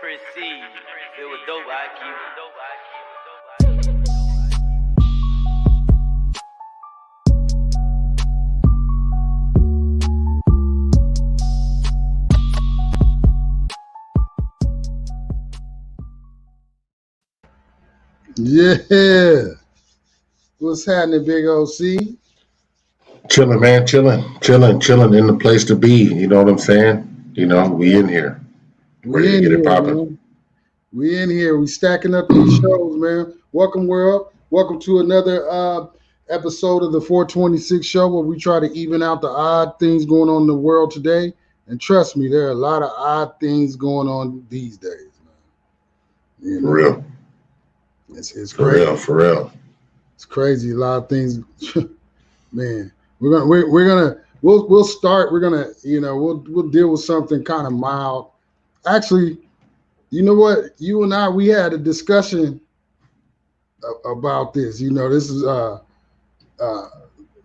Proceed. It was dope, IQ. Yeah. What's happening, Big OC? Chilling, man, chilling in the place to be. You know what I'm saying? You know, we in here, ready We to in get it here, popping. man. We in here. We stacking up these shows, man. Welcome, world. Welcome to another episode of the 426 show where we try to even out the odd things going on in the world today. And trust me, there are a lot of odd things going on these days, man. You know, For real. it's For crazy. real, for real. It's crazy. A lot of things, man. We'll start. We're gonna, we'll deal with something kind of mild. Actually, you know what? You and I, we had a discussion about this. You know, this is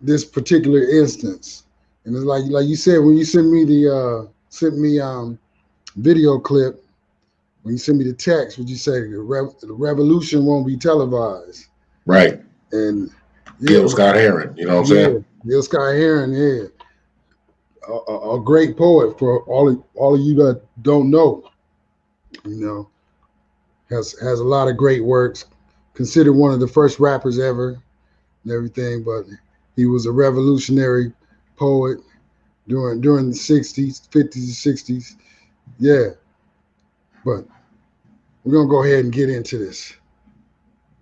this particular instance, and it's like you said when you sent me the video clip. When you sent me the text, would you say the revolution won't be televised? Right. And Gil Scott Heron, you know what I'm saying? Gil Scott Heron, yeah. A great poet for all of you that don't know, you know, has a lot of great works, considered one of the first rappers ever and everything, but he was a revolutionary poet during the 60s, 50s, and 60s. Yeah. But we're gonna go ahead and get into this.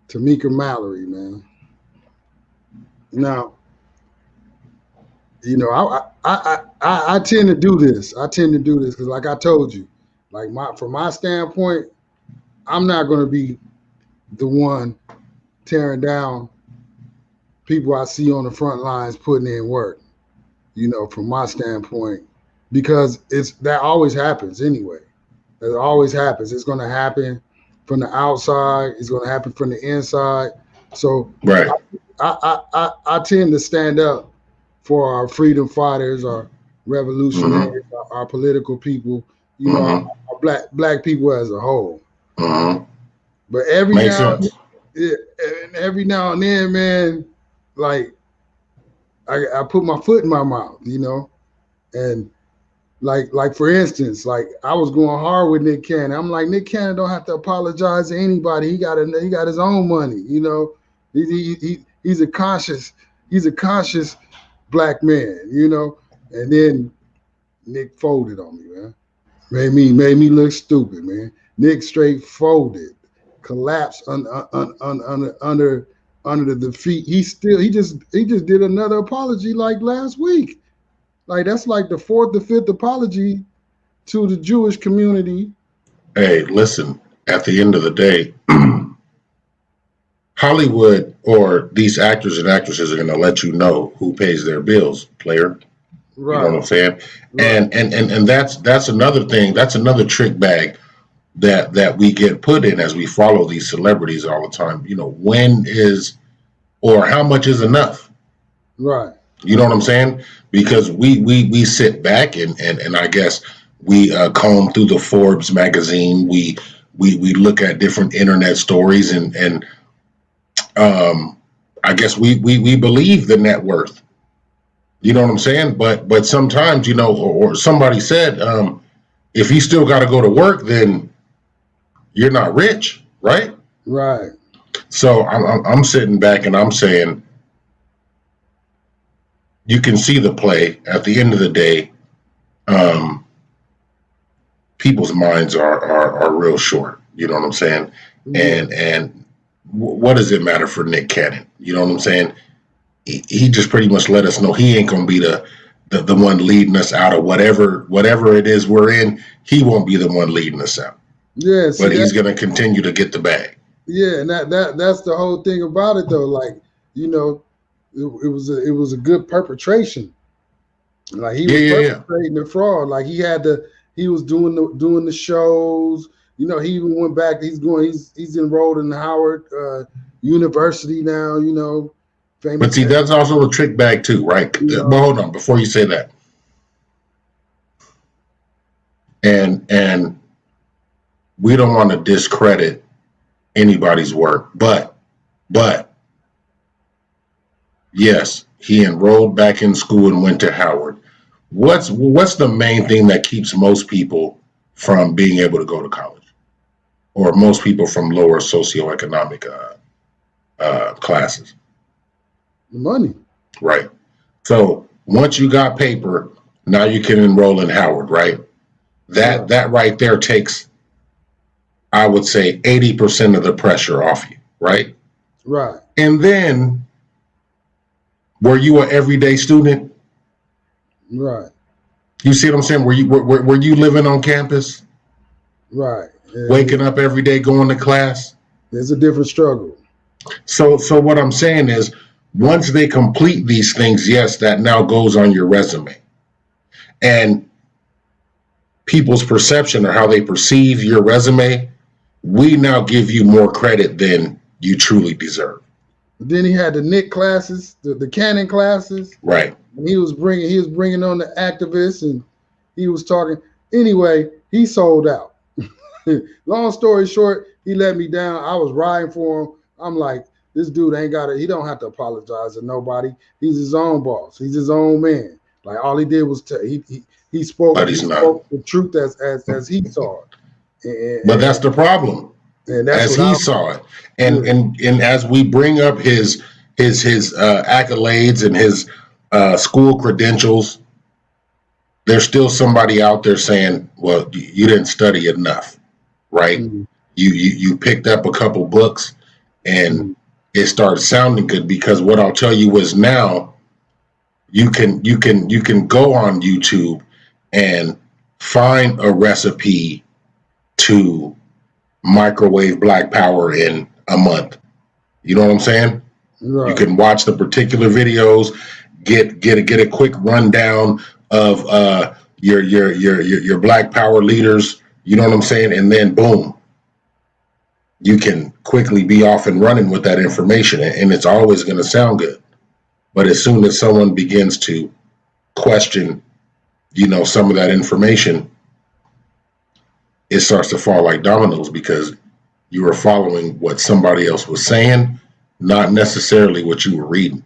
Tamika Mallory, man. Now, you know, I tend to do this. Because, like I told you, like from my standpoint, I'm not going to be the one tearing down people I see on the front lines putting in work. You know, from my standpoint, because that always happens anyway. It always happens. It's going to happen from the outside. It's going to happen from the inside. So, right. I tend to stand up for our freedom fighters, our revolutionaries, our political people, you know, our black people as a whole. But every now and then, man, like I put my foot in my mouth, you know, and like for instance, like I was going hard with Nick Cannon. I'm like, Nick Cannon don't have to apologize to anybody. He got his own money, you know. He's a conscious black man, you know. And then Nick folded on me, man. Made me look stupid, man. Nick straight folded, collapsed under the feet. He just did another apology like last week. Like that's like the 4th or 5th apology to the Jewish community. Hey, listen, at the end of the day, Hollywood or these actors and actresses are going to let you know who pays their bills, player. Right. You know what I'm saying? Right. And that's another thing. That's another trick bag that we get put in as we follow these celebrities all the time. You know, when is or how much is enough? Right. You know what I'm saying? Because we sit back and I guess we comb through the Forbes magazine. We look at different internet stories and I guess we believe the net worth. You know what I'm saying? But sometimes, you know, or somebody said, if you still got to go to work, then you're not rich, right? Right. So I'm sitting back and I'm saying, you can see the play. At the end of the day, people's minds are real short. You know what I'm saying? Yeah. And what does it matter for Nick Cannon? You know what I'm saying? He just pretty much let us know he ain't gonna be the one leading us out of whatever it is we're in. He won't be the one leading us out. Yeah, but he's gonna continue to get the bag. Yeah, and that's the whole thing about it, though. Like, you know, it was a good perpetration. Like he was perpetrating the fraud. Like he was doing the shows. You know, he even went back. He's enrolled in Howard University now. You know, famous. But see, that's also a trick bag too, right? But hold on, before you say that, and we don't want to discredit anybody's work, but yes, he enrolled back in school and went to Howard. What's the main thing that keeps most people from being able to go to college, or most people from lower socioeconomic classes? Money. Right. So once you got paper, now you can enroll in Howard, right? That right there takes, I would say, 80% of the pressure off you, right? Right. And then, were you an everyday student? Right. You see what I'm saying? Were you living on campus? Right. Yeah. Waking up every day, going to class? It's a different struggle. So what I'm saying is, once they complete these things, yes, that now goes on your resume. And people's perception or how they perceive your resume, we now give you more credit than you truly deserve. Then he had the Nick classes, the canon classes. Right. And he was bringing on the activists, and he was talking. Anyway, he sold out. Long story short, he let me down. I was riding for him. I'm like, this dude he don't have to apologize to nobody. He's his own boss. He's his own man. Like, all he did was he spoke the truth as he saw it. But that's the problem. And that's as he saw it. And as we bring up his accolades and his school credentials, there's still somebody out there saying, well, you didn't study enough, right? Mm-hmm. You picked up a couple books and it started sounding good, because what I'll tell you is now you can go on YouTube and find a recipe to microwave black power in a month. You know what I'm saying? Right. You can watch the particular videos, get a quick rundown of your black power leaders. You know what I'm saying? And then boom, you can quickly be off and running with that information, and it's always going to sound good. But as soon as someone begins to question, some of that information, it starts to fall like dominoes, because you were following what somebody else was saying, not necessarily what you were reading.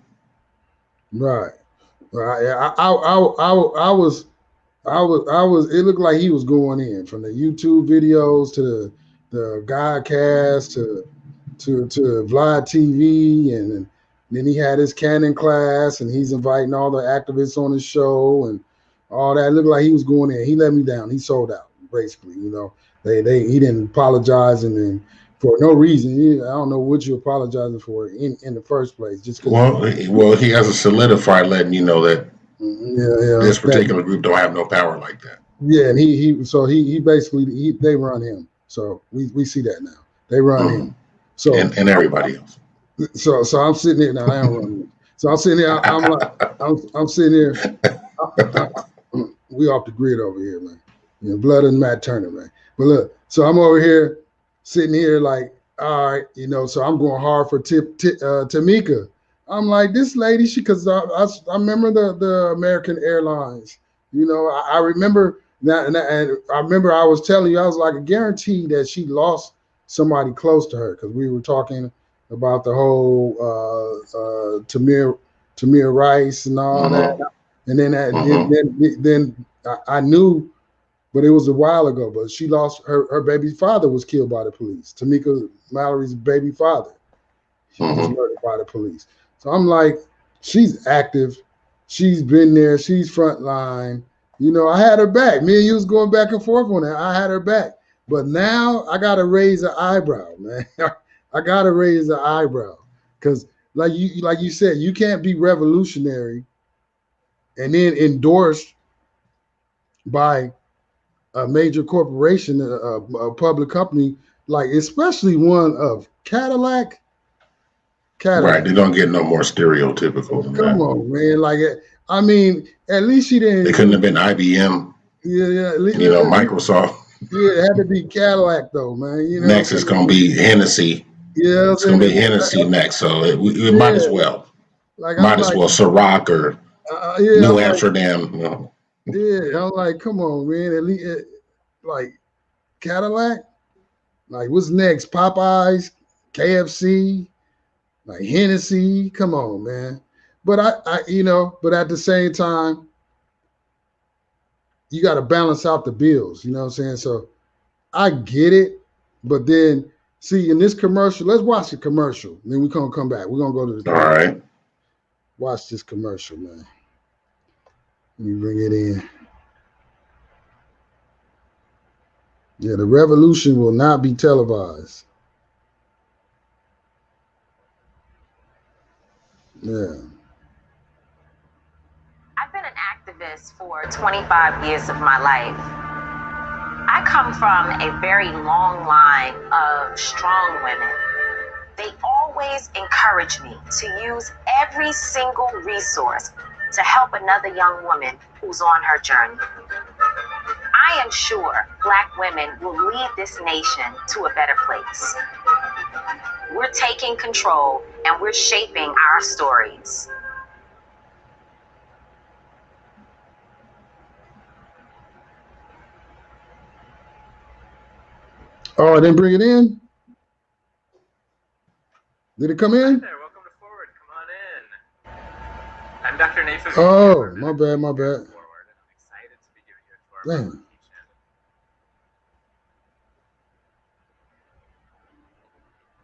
Right. I was. It looked like he was going in from the YouTube videos to the Godcast to Vlad TV, and then he had his canon class, and he's inviting all the activists on his show and all that. It looked like he was going in. He let me down. He sold out, basically. He didn't apologize, and then for no reason. I don't know what you're apologizing for in the first place. Just well, he has a solidified letting you know that this particular group don't have no power like that. Yeah, and he basically they run him. So we see that now. They run him. So and everybody else. So I'm sitting here now. I am running. So I'm sitting here. I'm sitting here. We off the grid over here, man. Blood and Matt Turner, man. But look, so I'm over here sitting here like, all right, so I'm going hard for Tamika. I'm like, this lady, because I remember the American Airlines. I remember that, and I remember I was telling you, I was like, I guarantee that she lost somebody close to her, because we were talking about the whole Tamir Rice and all that. And then I knew, but it was a while ago, but she lost her baby father was killed by the police. Tamika Mallory's baby father. She was murdered by the police. So I'm like, she's active. She's been there. She's front line. I had her back. Me and you was going back and forth on that. I had her back. But now I got to raise an eyebrow, man. I got to raise an eyebrow. Because like you said, you can't be revolutionary and then endorsed by a major corporation, a public company, like especially one of Cadillac. Right, they don't get no more stereotypical than Come on, man. Like, I mean, at least she didn't. It couldn't have been IBM. Yeah. Microsoft. Yeah, it had to be Cadillac, though, man. Next is going to be Hennessy. Yeah, it's going to be Hennessy next, so it might as well. Might as well Ciroc or New Amsterdam. Yeah, I'm like, come on, man. At least, like, Cadillac. Like, what's next? Popeyes, KFC, like Hennessy. Come on, man. But but at the same time, you got to balance out the bills. You know what I'm saying? So I get it, but then see in this commercial, let's watch the commercial. Then we're gonna come back. We're gonna go to the All right. Watch this commercial, man. Let me bring it in. Yeah, the revolution will not be televised. Yeah. I've been an activist for 25 years of my life. I come from a very long line of strong women. They always encourage me to use every single resource to help another young woman who's on her journey. I am sure Black women will lead this nation to a better place. We're taking control and we're shaping our stories. Oh, I didn't bring it in? Did it come in? Hi there, welcome to Forward. Come on in. I'm Dr. Nathan. Oh, my bad. Forward, and I'm excited to be giving you a tour of our Damn. kitchen.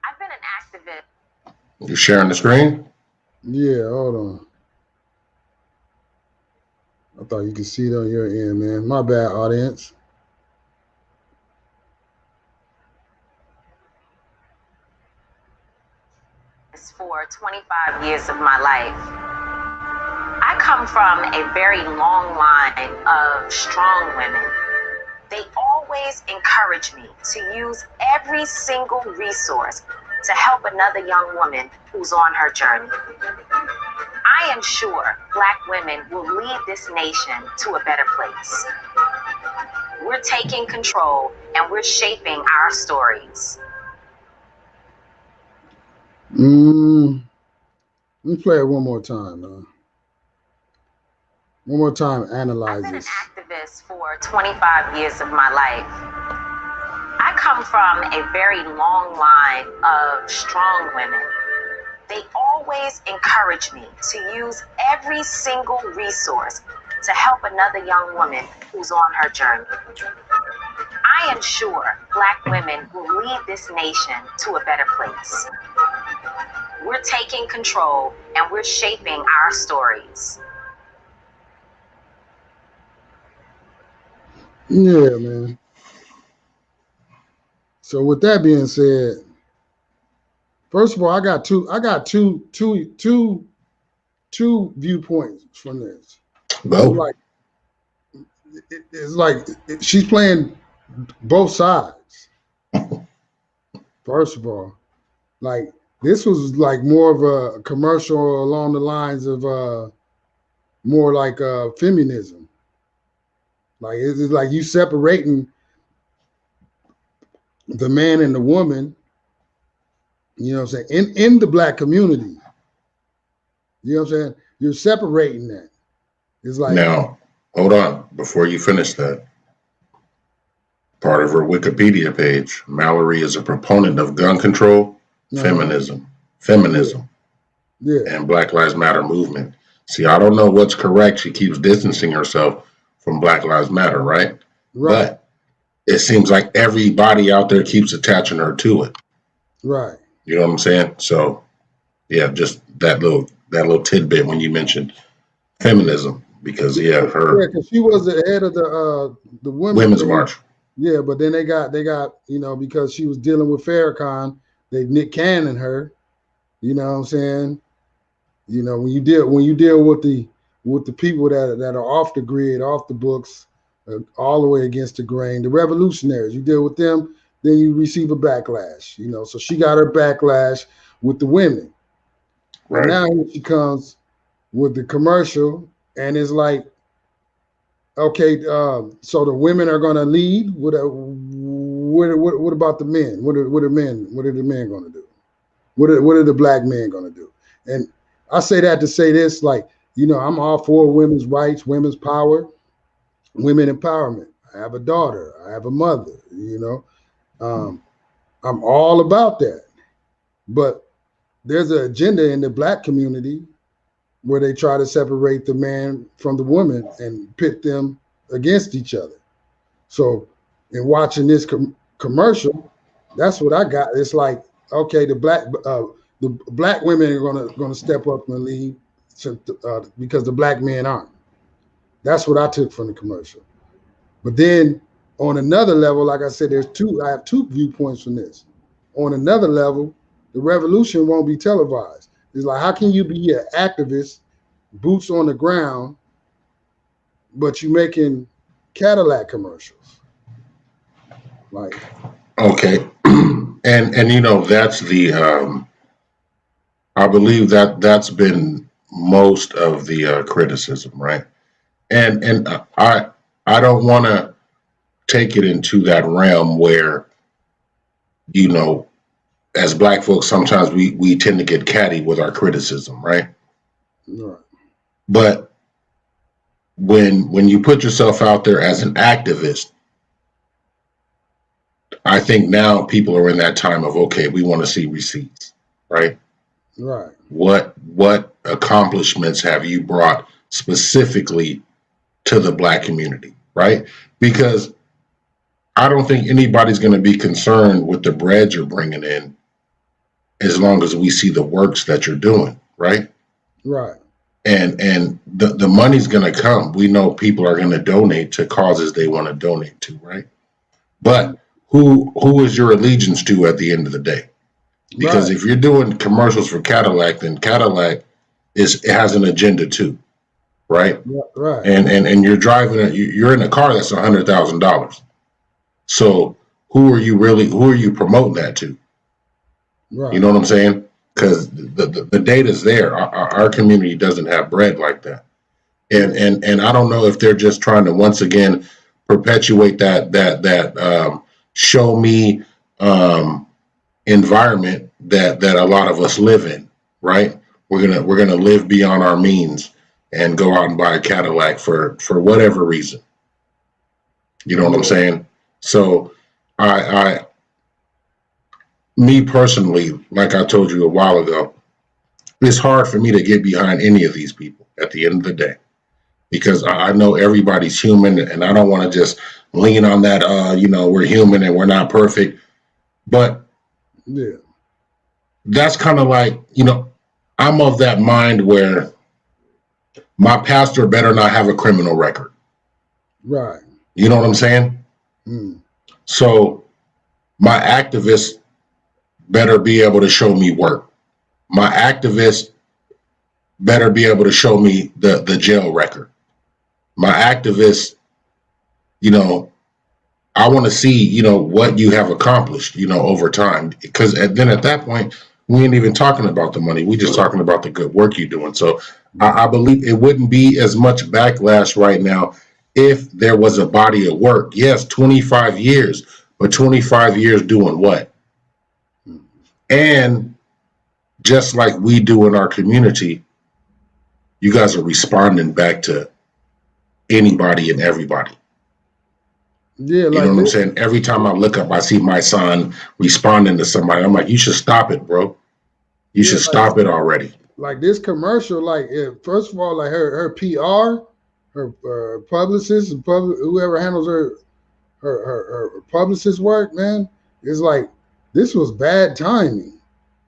I've been an activist. You sharing the screen? Yeah, hold on. I thought you could see it on your end, man. My bad, audience. For 25 years of my life. I come from a very long line of strong women. They always encourage me to use every single resource to help another young woman who's on her journey. I am sure Black women will lead this nation to a better place. We're taking control and we're shaping our stories. Let me play it one more time. One more time, analyze I've been this. an activist for 25 years of my life. I come from a very long line of strong women. They always encourage me to use every single resource to help another young woman who's on her journey. I am sure Black women will lead this nation to a better place. We're taking control and we're shaping our stories. Yeah, man. So with that being said, first of all, I got two viewpoints from this. Go. It's like she's playing both sides. First of all, like this was like more of a commercial along the lines of more like feminism. Like it's like you separating the man and the woman, you know what I'm saying, in the Black community. You know what I'm saying? You're separating that. It's like, Now, hold on. Before you finish that, part of her Wikipedia page, Mallory is a proponent of gun control, feminism, yeah, and Black Lives Matter movement. See, I don't know what's correct. She keeps distancing herself from Black Lives Matter, right? But it seems like everybody out there keeps attaching her to it. Right. You know what I'm saying? So, yeah, just that little tidbit when you mentioned feminism, because her. Yeah, because she was the head of the women's march. Yeah, but then they got because she was dealing with Farrakhan, they Nick Cannon her. You know what I'm saying? You know, when you deal with the people that are off the grid, off the books, all the way against the grain, the revolutionaries, you deal with them, then you receive a backlash. You know, so she got her backlash with the women. Right. And now here she comes with the commercial, and it's like, okay, so the women are gonna lead. What about the men? What are the men gonna do? What are the Black men gonna do? And I say that to say this, like, you know, I'm all for women's rights, women's power, women empowerment. I have a daughter, I have a mother, you know. I'm all about that. But there's an agenda in the black community where they try to separate the man from the woman and pit them against each other. So, in watching this commercial, that's what I got. It's like, okay, the black women are gonna step up and lead because the black men aren't. That's what I took from the commercial. But then on another level, like I said, I have two viewpoints from this. On another level, the revolution won't be televised. It's like, how can you be an activist, boots on the ground, but you making Cadillac commercials? Like, okay, and you know that's the I believe that's been most of the criticism, right? And I don't want to take it into that realm where, you know, as black folks sometimes we tend to get catty with our criticism, right? right. But when you put yourself out there as an activist, I think now people are in that time of, okay, we want to see receipts, right? Right. What accomplishments have you brought specifically to the black community, right? Because I don't think anybody's going to be concerned with the bread you're bringing in as long as we see the works that you're doing, right? Right. And the money's going to come. We know people are going to donate to causes they want to donate to, right? But who is your allegiance to at the end of the day? Because if you're doing commercials for Cadillac, then Cadillac it has an agenda too, right? Right. And you're driving you're in a car that's $100,000. So who are you promoting that to? Right. You know what I'm saying? Because the data's there. Our community doesn't have bread like that, and I don't know if they're just trying to once again perpetuate that show me environment that a lot of us live in, right? We're gonna live beyond our means and go out and buy a Cadillac for whatever reason. You know what I'm saying? So me personally, like I told you a while ago, it's hard for me to get behind any of these people at the end of the day, because I know everybody's human, and I don't want to just lean on that. We're human and we're not perfect, but yeah, that's kind of like, I'm of that mind where my pastor better not have a criminal record. Right. You know what I'm saying? So my activists better be able to show me work. My activists better be able to show me the jail record. My activists, I want to see, what you have accomplished, over time. Because then at that point, we ain't even talking about the money. We just talking about the good work you're doing. So I believe it wouldn't be as much backlash right now if there was a body of work. Yes, 25 years, but 25 years doing what? And just like we do in our community, you guys are responding back to anybody and everybody. Yeah, you know what I'm saying? Every time I look up, I see my son responding to somebody. I'm like, you should stop it, bro. You should stop it already. Like this commercial, first of all, like her PR, her publicist, whoever handles her publicist work, man, is like, this was bad timing.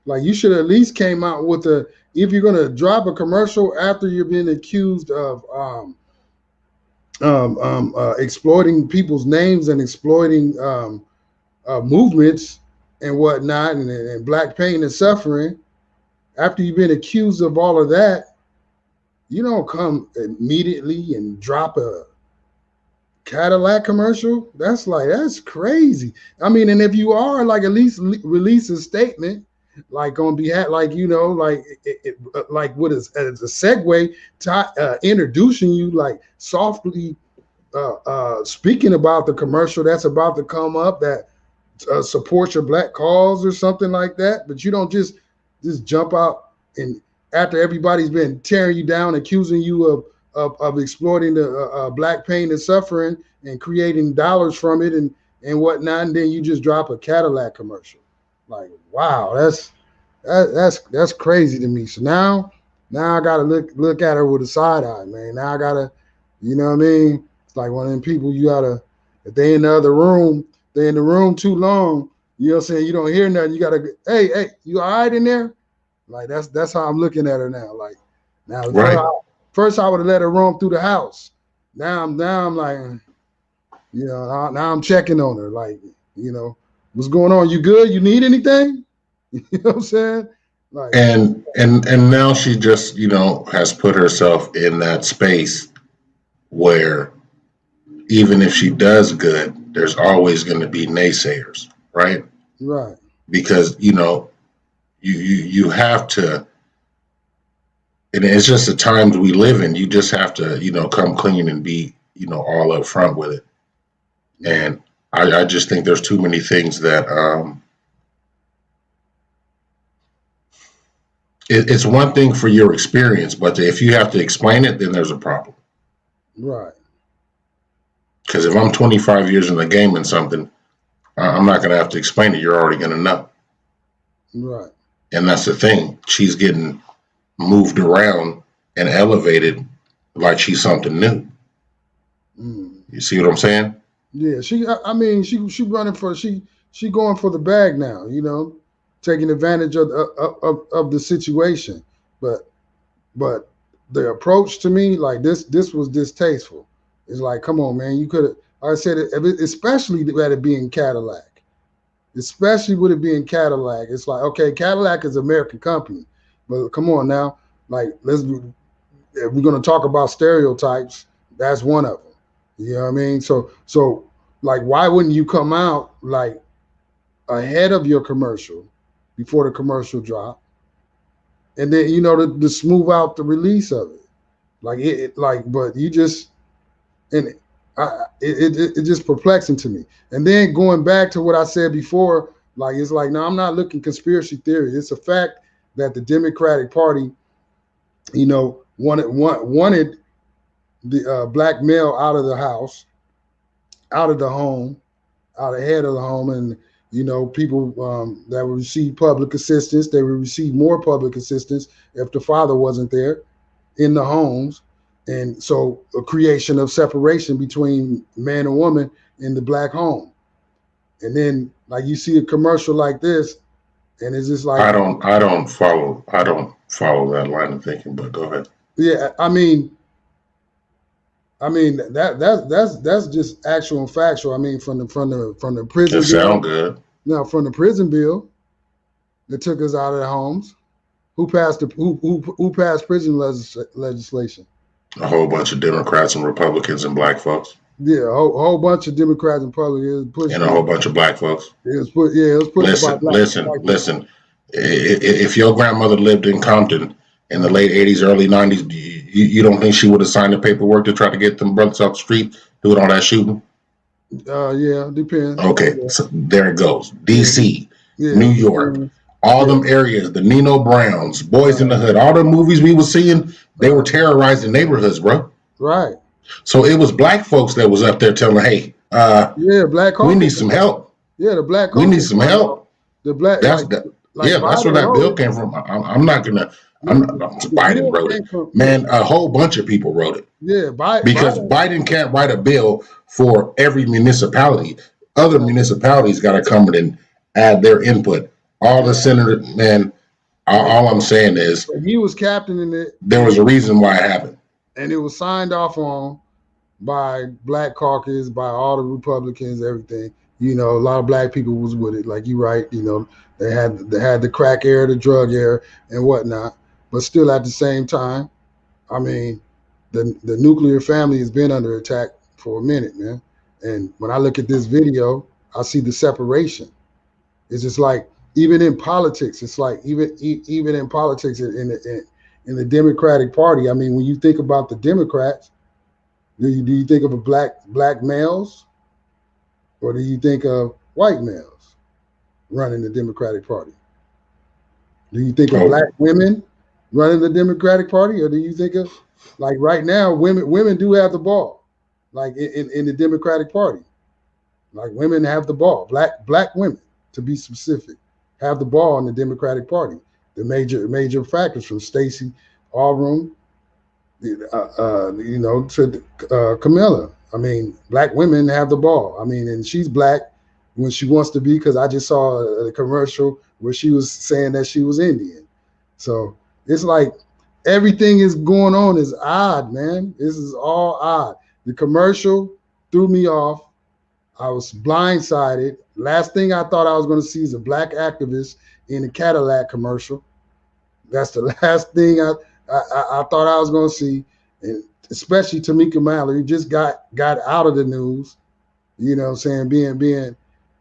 Like, you should at least came out with if you're gonna drop a commercial after you're being accused of exploiting people's names and exploiting movements and whatnot, and black pain and suffering. After you've been accused of all of that, you don't come immediately and drop a Cadillac commercial. That's crazy. I mean, and if you are, like, at least release a statement, like on behalf, like, like what is as a segue to introducing you, like softly speaking about the commercial that's about to come up that supports your black cause or something like that. But you don't just jump out and after everybody's been tearing you down, accusing you of exploiting the black pain and suffering and creating dollars from it and whatnot, and then you just drop a Cadillac commercial. Like, wow, that's crazy to me. So now I gotta look at her with a side eye, man. Now I gotta, you know what I mean? It's like one of them people you gotta, if they in the other room, they in the room too long, you know what I'm saying? You don't hear nothing. You gotta, hey, you all right in there? Like that's how I'm looking at her now. Like now, Right. first I would have let her roam through the house. Now I'm like, you know, now I'm checking on her. Like, you know, what's going on? You good? You need anything? You know what I'm saying? Like, And now she just, has put herself in that space where even if she does good, there's always going to be naysayers, right? right. Because you have to, and it's just the times we live in. You just have to, come clean and be, all up front with it. And I just think there's too many things that it's one thing for your experience, but if you have to explain it, then there's a problem. Right. Because if I'm 25 years in the game and something, I'm not going to have to explain it. You're already going to know. Right. And that's the thing. She's getting moved around and elevated like she's something new. You see what I'm saying? Yeah. She running for she going for the bag now. You know, taking advantage of the situation. But the approach to me, like this was distasteful. It's like, come on, man, you could have. I said it, especially at it being Cadillac, especially with it being Cadillac. It's like, okay, Cadillac is an American company, but come on now, like if we're gonna talk about stereotypes, that's one of them. You know what I mean? So like, why wouldn't you come out like ahead of your commercial before the commercial drop, and then to smooth out the release of it, but you just. And it just perplexing to me. And then going back to what I said before, like it's like, no, I'm not looking conspiracy theory. It's a fact that the Democratic Party, wanted the black male out of the house, out of the home, out ahead of the home, and people that would receive public assistance, they would receive more public assistance if the father wasn't there in the homes. And so a creation of separation between man and woman in the black home. And then like you see a commercial like this, and it's just like I don't follow that line of thinking, but go ahead. Yeah, I mean that's just actual and factual. I mean from the prison It sound good. Now from the prison bill that took us out of the homes, who passed prison legislation? A whole bunch of Democrats and Republicans and black folks. Yeah, a whole bunch of Democrats and Republicans and a whole bunch of black folks. It was put. Listen. If your grandmother lived in Compton in the late '80s, early '90s, you don't think she would have signed the paperwork to try to get them brothers off the street doing all that shooting? Yeah, depends. Okay, yeah. So there it goes. DC, New York. All them areas, the Nino Browns, Boys in the Hood, all the movies we were seeing, they were terrorizing neighborhoods, bro. Right. So it was black folks that was up there telling, hey, black we need some help. Yeah, the black we need some help. The black that's where that bill came from. I'm not gonna Biden wrote it. Man, a whole bunch of people wrote it. Yeah, because Biden can't write a bill for every municipality. Other municipalities gotta come in and add their input. All the senators, man, all I'm saying is he was captaining it. There was a reason why it happened. And it was signed off on by Black Caucus, by all the Republicans, everything. A lot of black people was with it. Like you're right, they had the crack era, the drug era, and whatnot. But still at the same time, I mean, the nuclear family has been under attack for a minute, man. And when I look at this video, I see the separation. It's just like, even in politics, it's like even in politics in the Democratic Party. I mean, when you think about the Democrats, do you think of black males, or do you think of white males running the Democratic Party? Do you think of black women running the Democratic Party, or do you think of, like right now, women do have the ball, like in the Democratic Party? Like women have the ball. Black women, to be specific, have the ball in the Democratic Party. The major factors from Stacey Allroom, to Camilla. I mean, black women have the ball. I mean, and she's black when she wants to be, because I just saw a commercial where she was saying that she was Indian. So it's like everything is going on is odd, man. This is all odd. The commercial threw me off. I was blindsided. Last thing I thought I was going to see is a black activist in a Cadillac commercial. That's the last thing I thought I was going to see. And especially Tamika Mallory just got out of the news, you know what I'm saying, being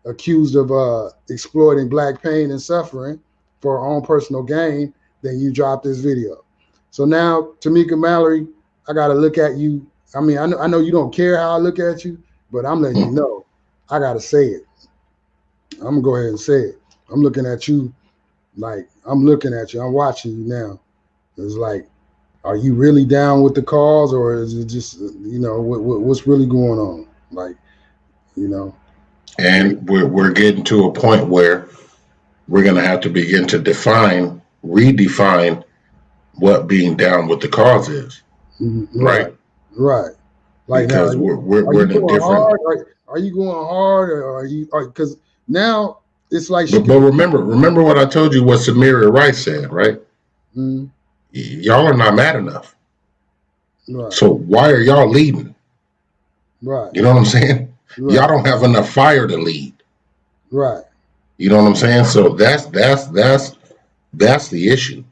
accused of exploiting black pain and suffering for her own personal gain. Then you drop this video. So now, Tamika Mallory, I got to look at you. I mean, I know you don't care how I look at you, but I'm letting you know. I got to say it. I'm going to go ahead and say it. I'm looking at you like I'm looking at you. I'm watching you now. It's like, are you really down with the cause, or is it just, what's really going on? Like, And we're getting to a point where we're going to have to begin to redefine what being down with the cause is. Right. Like, because now, we're in a different. Hard? Are you going hard, or are you? Because now it's like. But remember what I told you. What Samira Rice said, right? Mm-hmm. Y'all are not mad enough. Right. So why are y'all leading? Right. You know what I'm saying? Right. Y'all don't have enough fire to lead. Right. You know what I'm saying? So that's the issue.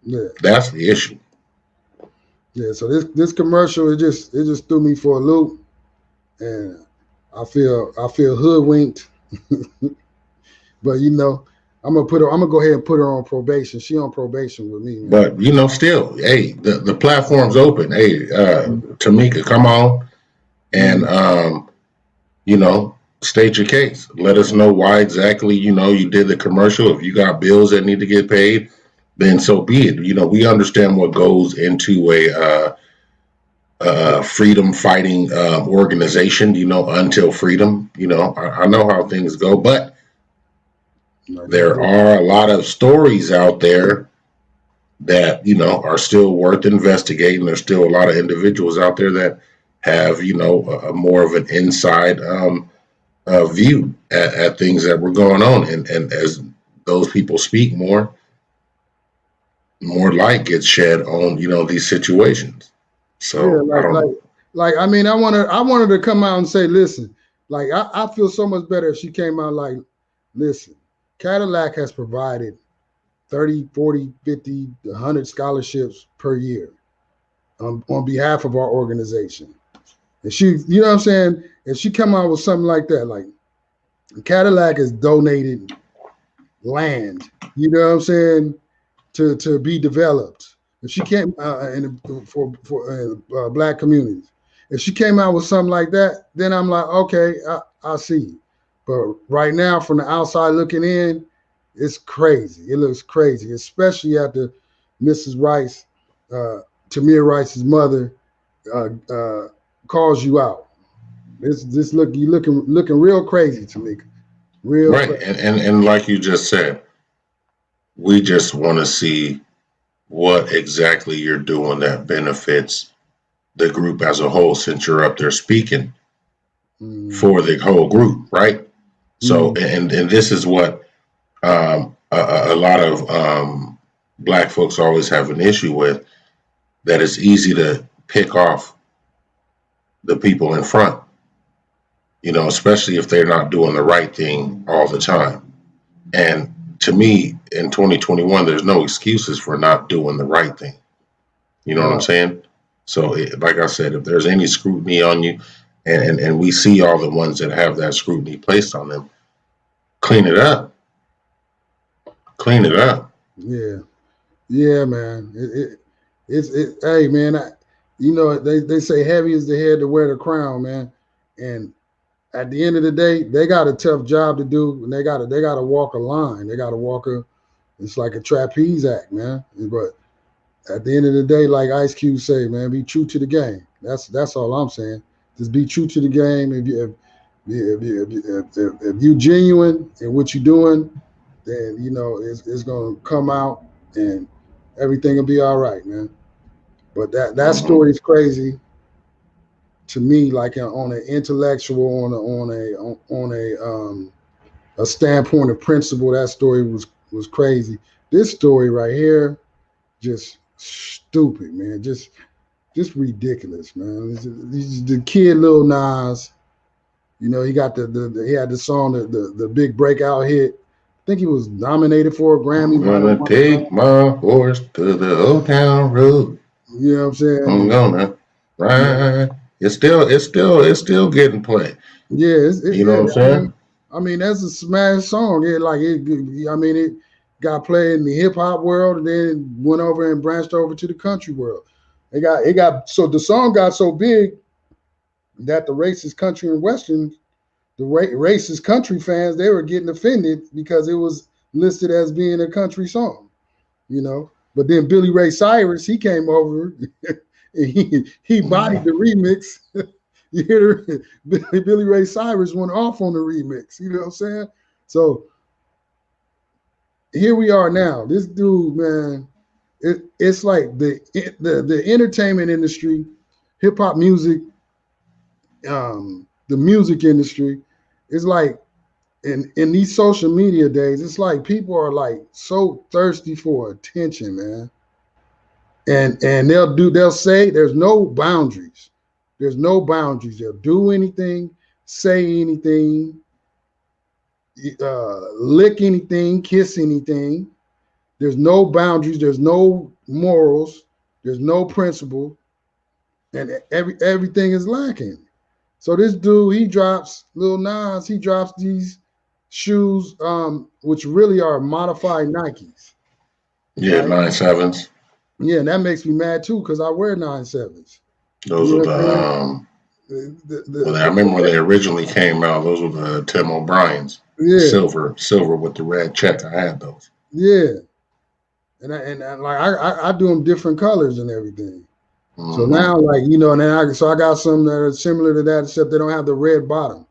Yeah. That's the issue. Yeah. So this commercial, it just threw me for a loop, and I feel hoodwinked. But I'm gonna go ahead and put her on probation. She on probation with me, man. But still, hey, the platform's open. Hey, Tamika, come on, and state your case. Let us know why exactly you did the commercial. If you got bills that need to get paid, then so be it. We understand what goes into a freedom fighting organization. Until freedom. I know how things go, but there are a lot of stories out there that are still worth investigating. There's still a lot of individuals out there that have a more of an inside view at things that were going on, and as those people speak more light gets shed on these situations. So yeah, I mean, I wanted to come out and say, listen, like I feel so much better if she came out like, listen, Cadillac has provided 30, 40, 50, 100 scholarships per year on behalf of our organization. And she, you know what I'm saying? If she come out with something like that, like Cadillac has donated land, you know what I'm saying, to be developed. If she came for black communities, if she came out with something like that, then I'm like, okay, I see. But right now, from the outside looking in, it's crazy. It looks crazy, especially after Mrs. Rice, Tamir Rice's mother, calls you out. You looking real crazy, Tamika. Real right. Crazy. And like you just said, we just want to see what exactly you're doing that benefits the group as a whole, since you're up there speaking for the whole group, right? So, and this is what a lot of black folks always have an issue with, that it's easy to pick off the people in front, especially if they're not doing the right thing all the time. And to me, in 2021, there's no excuses for not doing the right thing. You know what I'm saying? So, like I said, if there's any scrutiny on you, and we see all the ones that have that scrutiny placed on them, clean it up. Clean it up. Yeah, man. Hey, man. They say heavy is the head to wear the crown, man. And at the end of the day, they got a tough job to do, and they got to walk a line. They got to walk it's like a trapeze act, man. But at the end of the day, like Ice Cube say, man, be true to the game. That's all I'm saying. Just be true to the game. If you genuine in what you're doing, then you know it's gonna come out and everything will be all right, man. But that story is crazy to me, like on an intellectual, on a standpoint of principle. That story was crazy. This story right here, just stupid, man. Just ridiculous, man. The kid Lil Nas, you know, he got he had the song, the big breakout hit. I think he was nominated for a Grammy. I'm gonna take my horse to the old town road. You know what I'm saying? I'm gonna ride. It's still getting played. Yeah, you know what I'm saying? I mean, that's a smash song. It got played in the hip hop world, and then went over and branched over to the country world. So the song got so big that the racist country and western, racist country fans, they were getting offended because it was listed as being a country song, you know. But then Billy Ray Cyrus, he came over and he bodied the remix. You hear Billy Ray Cyrus went off on the remix. You know what I'm saying? So here we are now. This dude, man, it's like the entertainment industry, hip hop music, the music industry is like in these social media days, it's like people are like so thirsty for attention, man. And they'll say there's no boundaries. There's no boundaries. They'll do anything, say anything, lick anything, kiss anything. There's no boundaries. There's no morals. There's no principle, and everything is lacking. So this dude, Lil Nas, he drops these shoes, which really are modified Nikes. Yeah, right? 9.7s. Yeah, and that makes me mad too because I wear 9.7s. Those are I remember when they originally came out. Those were the Tim O'Brien's. Yeah, silver with the red check. I had those. Yeah, and I do them different colors and everything. Mm-hmm. So now, like, you know, and then I got some that are similar to that, except they don't have the red bottom.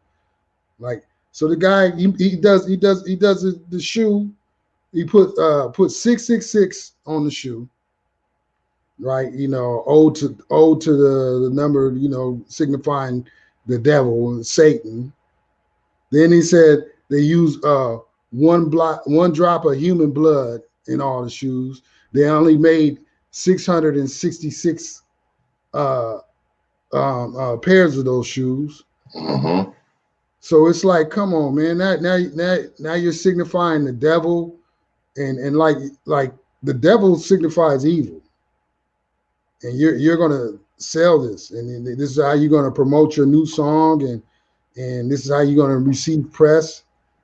Like, so the guy he does the shoe. He put 666 on the shoe. Right, you know, ode to the number, you know, signifying the devil and Satan. Then he said they use one drop of human blood in all the shoes. They only made 666 pairs of those shoes. Mm-hmm. So it's like, come on, man. Now you're signifying the devil, and like the devil signifies evil. And you're gonna sell this, and this is how you're gonna promote your new song, and this is how you're gonna receive press,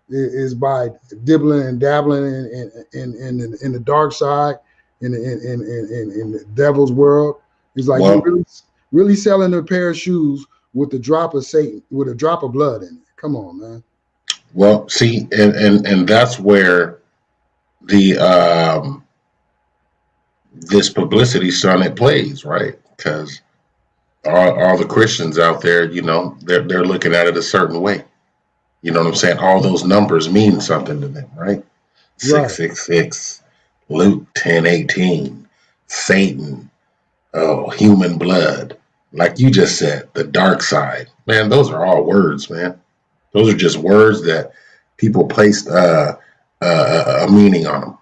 is by dibbling and dabbling in the dark side, in the devil's world. It's like you're really selling a pair of shoes with a drop of Satan, with a drop of blood in it. Come on, man. Well, see, and that's where the this publicity stunt it plays, right? Because all the Christians out there, you know, they're looking at it a certain way. You know what I'm saying? All those numbers mean something to them, right? 666, Luke 10:18, Satan, human blood. Like you just said, the dark side. Man, those are all words, man. Those are just words that people placed a meaning on them.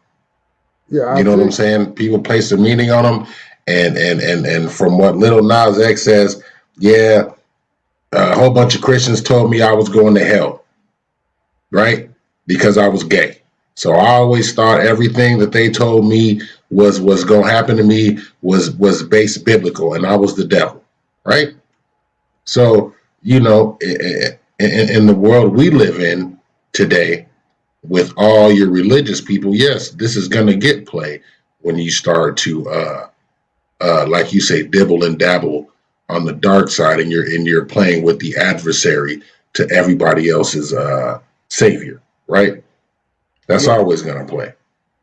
Yeah, you know what I'm saying? People place a meaning on them, and from what Lil Nas X says, yeah, a whole bunch of Christians told me I was going to hell, right? Because I was gay. So I always thought everything that they told me was going to happen to me was based biblical, and I was the devil, right? So, you know, in the world we live in today, with all your religious people, yes, this is going to get play when you start to, like you say, dibble and dabble on the dark side, and you're playing with the adversary to everybody else's savior, right? That's always going to play.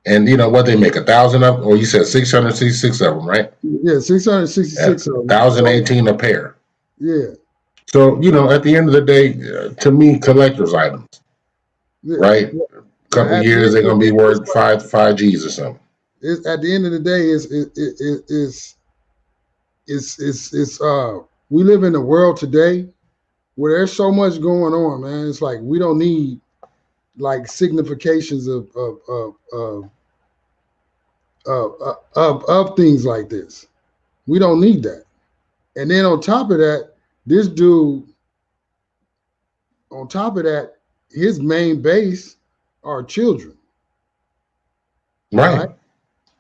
And you know what, they make 1,000 of, or you said 666 of them, right? Yeah, 666 of them. 1,018 a pair. Yeah. So, at the end of the day, to me, collector's items, right? Yeah. A couple At the years, end they're of gonna the be day, worth five G's or something. at the end of the day, it's we live in a world today where there's so much going on, man. It's like we don't need like significations of things like this. We don't need that. And then on top of that, this dude, on top of that, his main base are children, Right. right?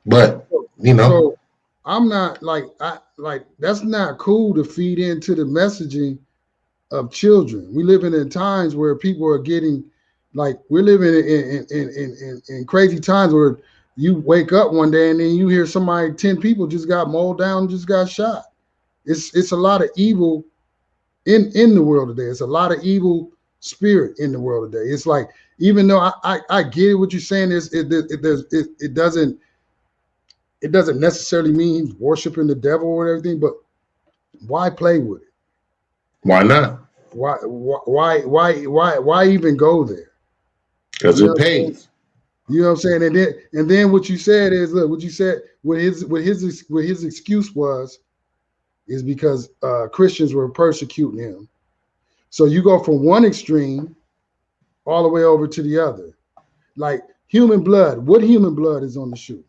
But, So I'm not like that's not cool to feed into the messaging of children. We living in times where people are getting like we're living in crazy times where you wake up one day and then you hear somebody, 10 people just got mowed down, just got shot. It's a lot of evil in the world today. It's a lot of evil spirit in the world today. It's like even though I get what you're saying is it doesn't necessarily mean he's worshiping the devil or everything, but why play with it? why not? Why even go there? Because You know it what I'm saying? pays. You know what I'm saying? And then what you said is, look, what you said, what his excuse was, is because Christians were persecuting him. So you go from one extreme all the way over to the other. Like human blood, what human blood is on the shoe?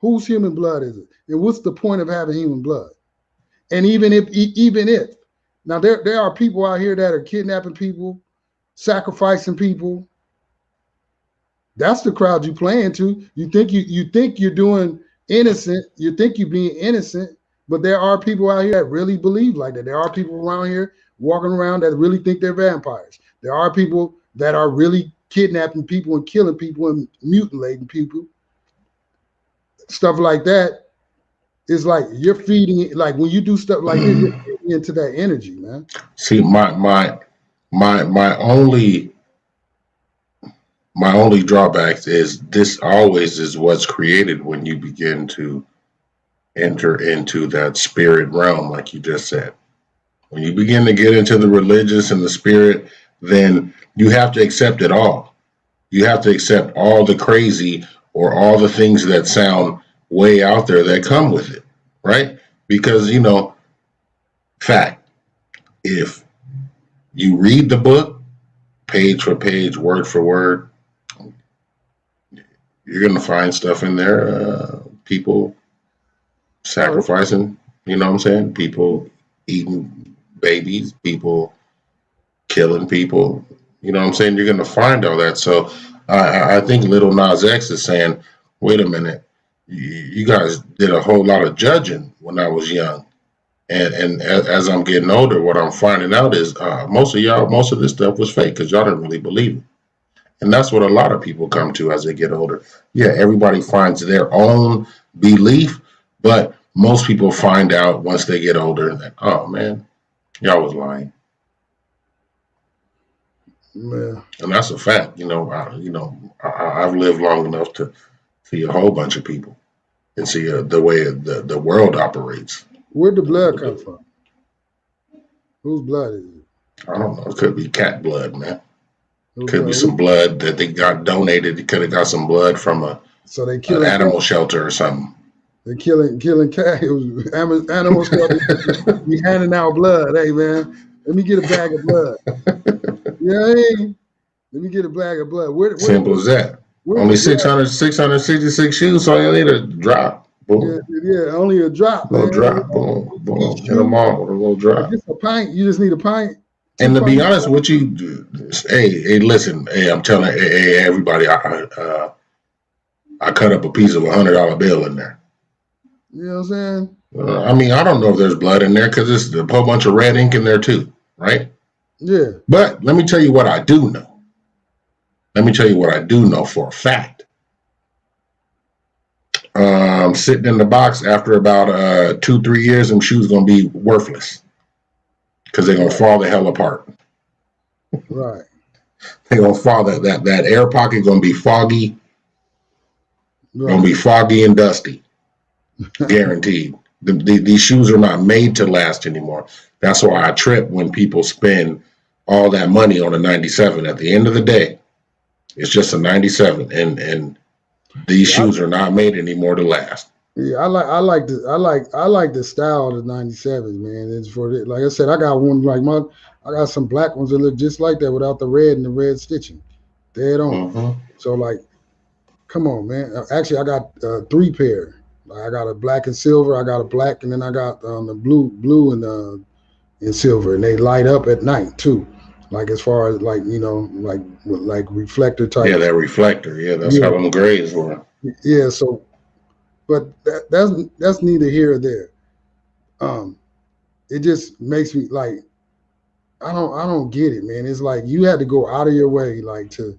Whose human blood is it? And what's the point of having human blood? And even if now there are people out here that are kidnapping people, sacrificing people. That's the crowd you playing to. You think you're doing innocent. You think you're being innocent, but there are people out here that really believe like that. There are people around here walking around that really think they're vampires. There are people that are really kidnapping people and killing people and mutilating people. Stuff like that. It's like you're feeding it. Like when you do stuff like this, you're feeding into that energy, man. See, my only drawback is this always is what's created when you begin to enter into that spirit realm, like you just said. When you begin to get into the religious and the spirit, then you have to accept it all. You have to accept all the crazy or all the things that sound way out there that come with it, right? Because, fact, if you read the book page for page, word for word, you're going to find stuff in there. People sacrificing, you know what I'm saying? People eating babies, people killing people. You know what I'm saying? You're going to find all that. So I think Little Nas X is saying, wait a minute, you guys did a whole lot of judging when I was young. And as I'm getting older, what I'm finding out is most of this stuff was fake because y'all didn't really believe it. And that's what a lot of people come to as they get older. Yeah, everybody finds their own belief, but most people find out once they get older that, oh man, y'all was lying. Yeah. And that's a fact. I've lived long enough to see a whole bunch of people and see the way the world operates. Where'd the blood come from? Whose blood is it? I don't know. It could be cat blood, man. Could be some blood that they got donated. It could have got some blood from an animal shelter or something. They're killing cat. Animal shelter. Be handing out blood. Hey man, let me get a bag of blood. Yeah, let me get a bag of blood. Simple as that. Only 666 shoes, so you need a drop. Boom. Yeah, only a drop. Little drop. Boom, boom. Hit them all with a little drop. Just a pint. You just need a pint. And to be honest with you, hey, listen, hey, I'm telling everybody, I cut up a piece of $100 bill in there. You know what I'm saying? I mean, I don't know if there's blood in there because there's a whole bunch of red ink in there too, right? Yeah. But let me tell you what I do know. Let me tell you what I do know for a fact. Sitting in the box after about 2-3 years, them shoes gonna be worthless because they're gonna fall the hell apart. Right. They're gonna fall. That air pocket gonna be foggy. Right. Gonna be foggy and dusty, guaranteed. These shoes are not made to last anymore. That's why I trip when people spend all that money on a 97. At the end of the day, it's just a 97, and these shoes are not made anymore to last. Yeah, I like the style of the 97s, man. It's for it. Like I said, I got one I got some black ones that look just like that without the red and the red stitching. Dead on. Mm-hmm. So like, come on, man. Actually, I got 3 pair. Like, I got a black and silver. I got a black, and then I got the blue and silver, and they light up at night too. Like as far as like like reflector type. Yeah, that reflector. Yeah, that's how them grays were. Yeah. So, but that's neither here or there. It just makes me like I don't get it, man. It's like you had to go out of your way like to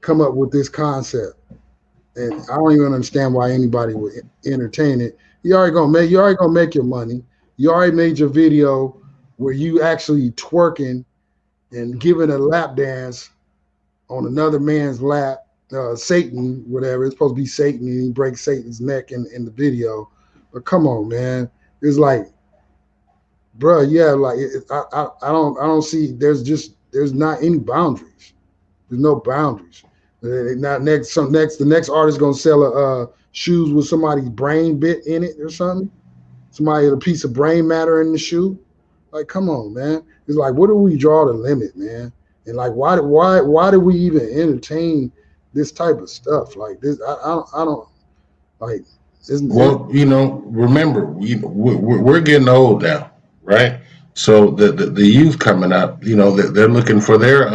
come up with this concept, and I don't even understand why anybody would entertain it. You already gonna make your money. You already made your video where you actually twerking and giving a lap dance on another man's lap. Satan, whatever. It's supposed to be Satan, and he breaks Satan's neck in the video. But come on, man. It's like, bro, yeah, like I don't see. There's not any boundaries. There's no boundaries. Not the next artist gonna sell a shoes with somebody's brain bit in it or something. Somebody had a piece of brain matter in the shoe. Like, come on, man. It's like, where do we draw the limit, man? And like, why do we even entertain this type of stuff? Like this, I don't like. Well, remember, we're getting old now, right? So the youth coming up, they're looking for their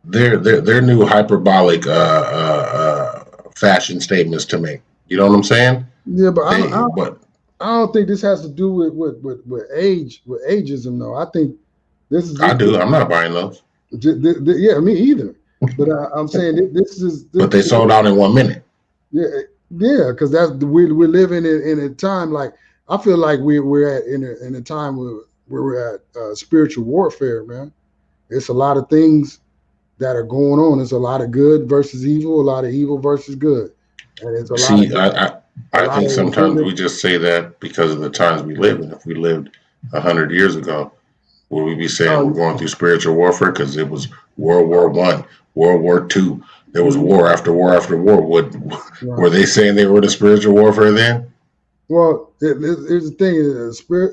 new hyperbolic fashion statements to make. You know what I'm saying? Yeah, but I don't think this has to do with age, with ageism, though. I think this is. I do. I'm not buying those. Yeah, me either. But I'm saying this is. But they sold out in 1 minute. Yeah, because we're living in a time like I feel like we're at in a time where we're at spiritual warfare, man. It's a lot of things that are going on. There's a lot of good versus evil, a lot of evil versus good, and it's a lot. I think sometimes we just say that because of the times we live in. If we lived 100 years ago, would we be saying we're going through spiritual warfare because it was World War I, World War II? There was war after war after war. Were they saying they were in spiritual warfare then? Well, here's the thing: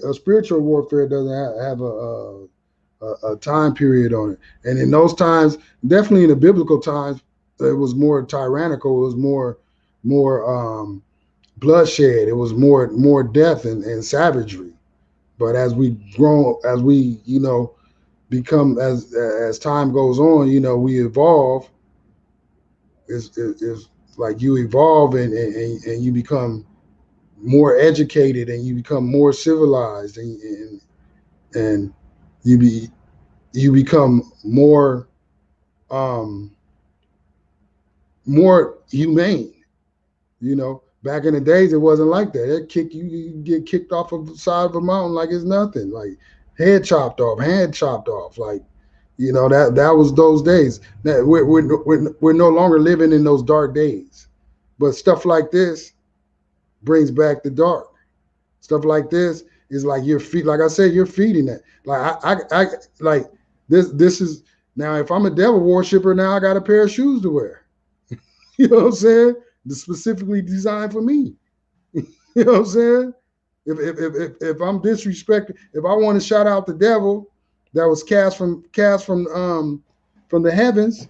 a spiritual warfare doesn't have a time period on it, and in those times, definitely in the biblical times, it was more tyrannical. It was more bloodshed. It was more death and savagery. But as we grow, as we become as time goes on, we evolve. Is like you evolve and you become more educated and you become more civilized and you become more humane. Back in the days, it wasn't like that. You get kicked off of the side of a mountain like it's nothing. Like head chopped off, hand chopped off. Like, that was those days. That we're no longer living in those dark days. But stuff like this brings back the dark. Stuff like this is like like I said, you're feeding that. Like I like this is now. If I'm a devil worshiper, now I got a pair of shoes to wear. You know what I'm saying? Specifically designed for me. You know what I'm saying? If I'm disrespected, if I want to shout out the devil that was cast from the heavens,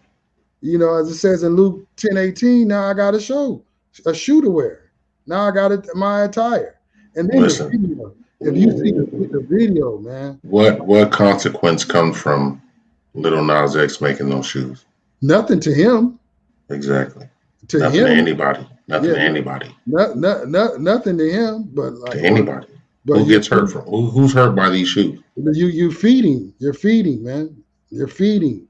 as it says in Luke 10:18, now I got a shoe to wear. Now I got my attire. And then listen, the video, if you see the video, man. What consequence comes from Lil Nas X making those shoes? Nothing to him. Exactly. Nothing to anybody. Nothing to anybody. Nothing to him, but like to anybody. But who gets hurt from? Who's hurt by these shoes? You're feeding, man. You're feeding.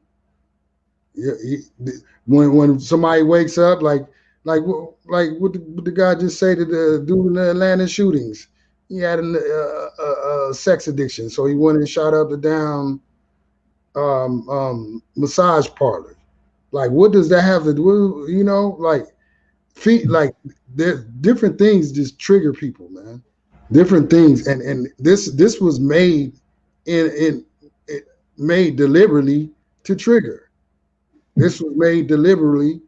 When somebody wakes up, like what the guy just say to the dude in the Atlanta shootings, he had a sex addiction, so he went and shot up the damn massage parlor. Like, what does that have to do? Like, like there different things just trigger people, man. Different things, and this was made in it made deliberately to trigger. This was made deliberately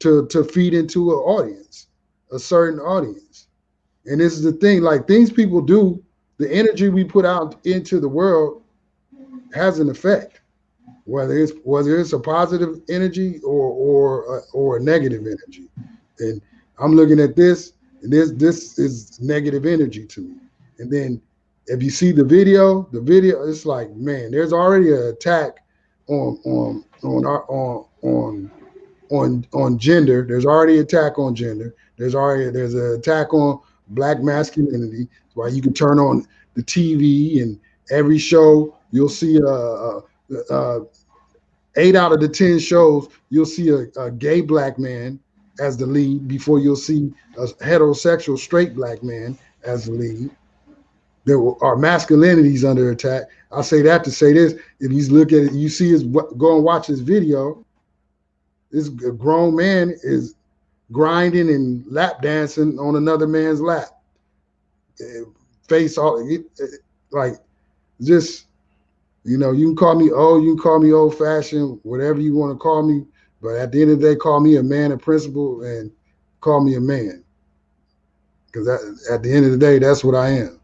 to feed into an audience, a certain audience. And this is the thing, like things people do, the energy we put out into the world has an effect, whether it's a positive energy or a negative energy. And I'm looking at this, and this is negative energy to me. And then if you see the video, it's like, man, there's already an attack on gender. There's already attack on gender. There's an attack on black masculinity. That's why you can turn on the TV and every show you'll see a 8 out of the 10 shows you'll see a gay black man as the lead before you'll see a heterosexual straight black man as the lead. There are masculinities under attack. I say that to say this: if you look at it, you see his go and watch his video. This grown man is grinding and lap dancing on another man's lap, face all like just you can call me old, you can call me old fashioned, whatever you want to call me, but at the end of the day, call me a man of principle and call me a man, because at the end of the day, that's what I am.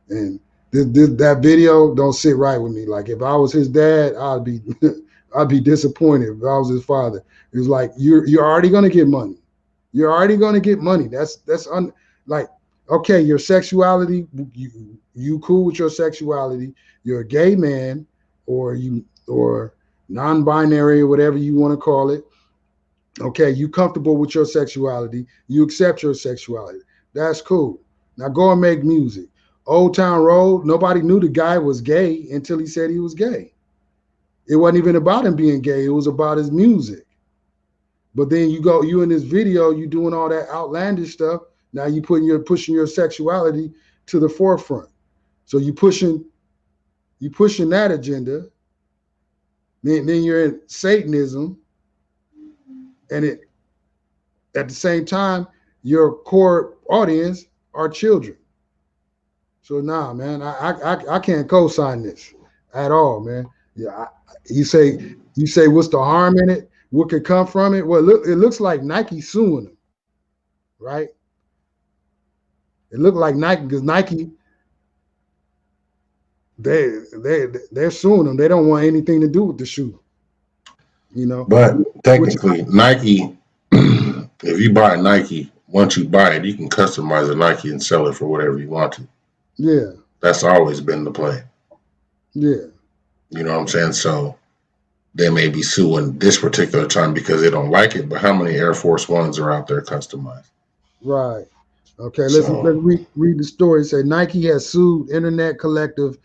And that video don't sit right with me. Like if I was his dad, I'd be I'd be disappointed. If I was his father, it was like you're already gonna get money. You're already gonna get money. Like okay, your sexuality, you cool with your sexuality. You're a gay man, or non-binary, or whatever you want to call it. Okay, you comfortable with your sexuality. You accept your sexuality. That's cool. Now go and make music. Old Town Road, nobody knew the guy was gay until he said he was gay. It wasn't even about him being gay. It was about his music. But then you in this video, you doing all that outlandish stuff. Now you pushing your sexuality to the forefront. So you pushing that agenda. Then you're in Satanism, and at the same time, your core audience are children. So nah, man, I can't co-sign this at all, man. Yeah, you say what's the harm in it? What could come from it? Well, it looks like Nike suing them, right? It looked like Nike, because Nike they're suing them. They don't want anything to do with the shoe, But technically, Nike, if you buy a Nike, once you buy it, you can customize a Nike and sell it for whatever you want to. Yeah. That's always been the play. Yeah. You know what I'm saying? So they may be suing this particular time because they don't like it, but how many Air Force Ones are out there customized? Right. Okay, let's read the story. It said Nike has sued Internet Collective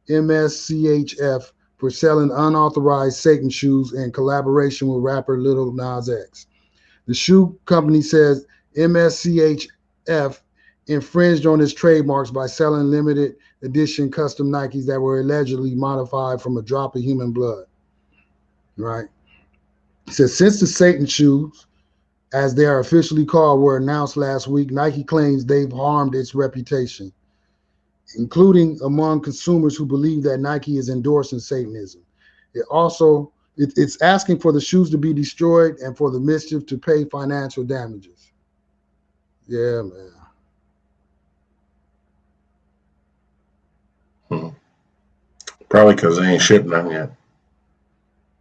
MSCHF for selling unauthorized Satan shoes in collaboration with rapper Lil Nas X. The shoe company says MSCHF infringed on its trademarks by selling limited edition custom Nikes that were allegedly modified from a drop of human blood. Right. It says since the Satan shoes, as they are officially called, were announced last week, Nike claims they've harmed its reputation, including among consumers who believe that Nike is endorsing Satanism. It's asking for the shoes to be destroyed and for the mischief to pay financial damages. Yeah, man. Probably because they ain't shipped them yet.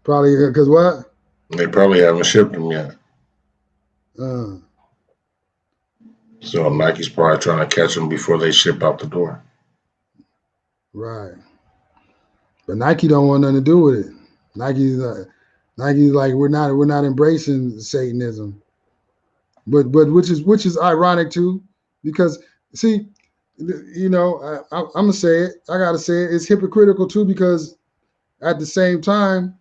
Probably because what? They probably haven't shipped them yet. So Nike's probably trying to catch them before they ship out the door. Right. But Nike don't want nothing to do with it. Nike's like we're not embracing Satanism. But which is ironic too, because see, I'm gonna say it. I gotta say it. It's hypocritical too, because at the same time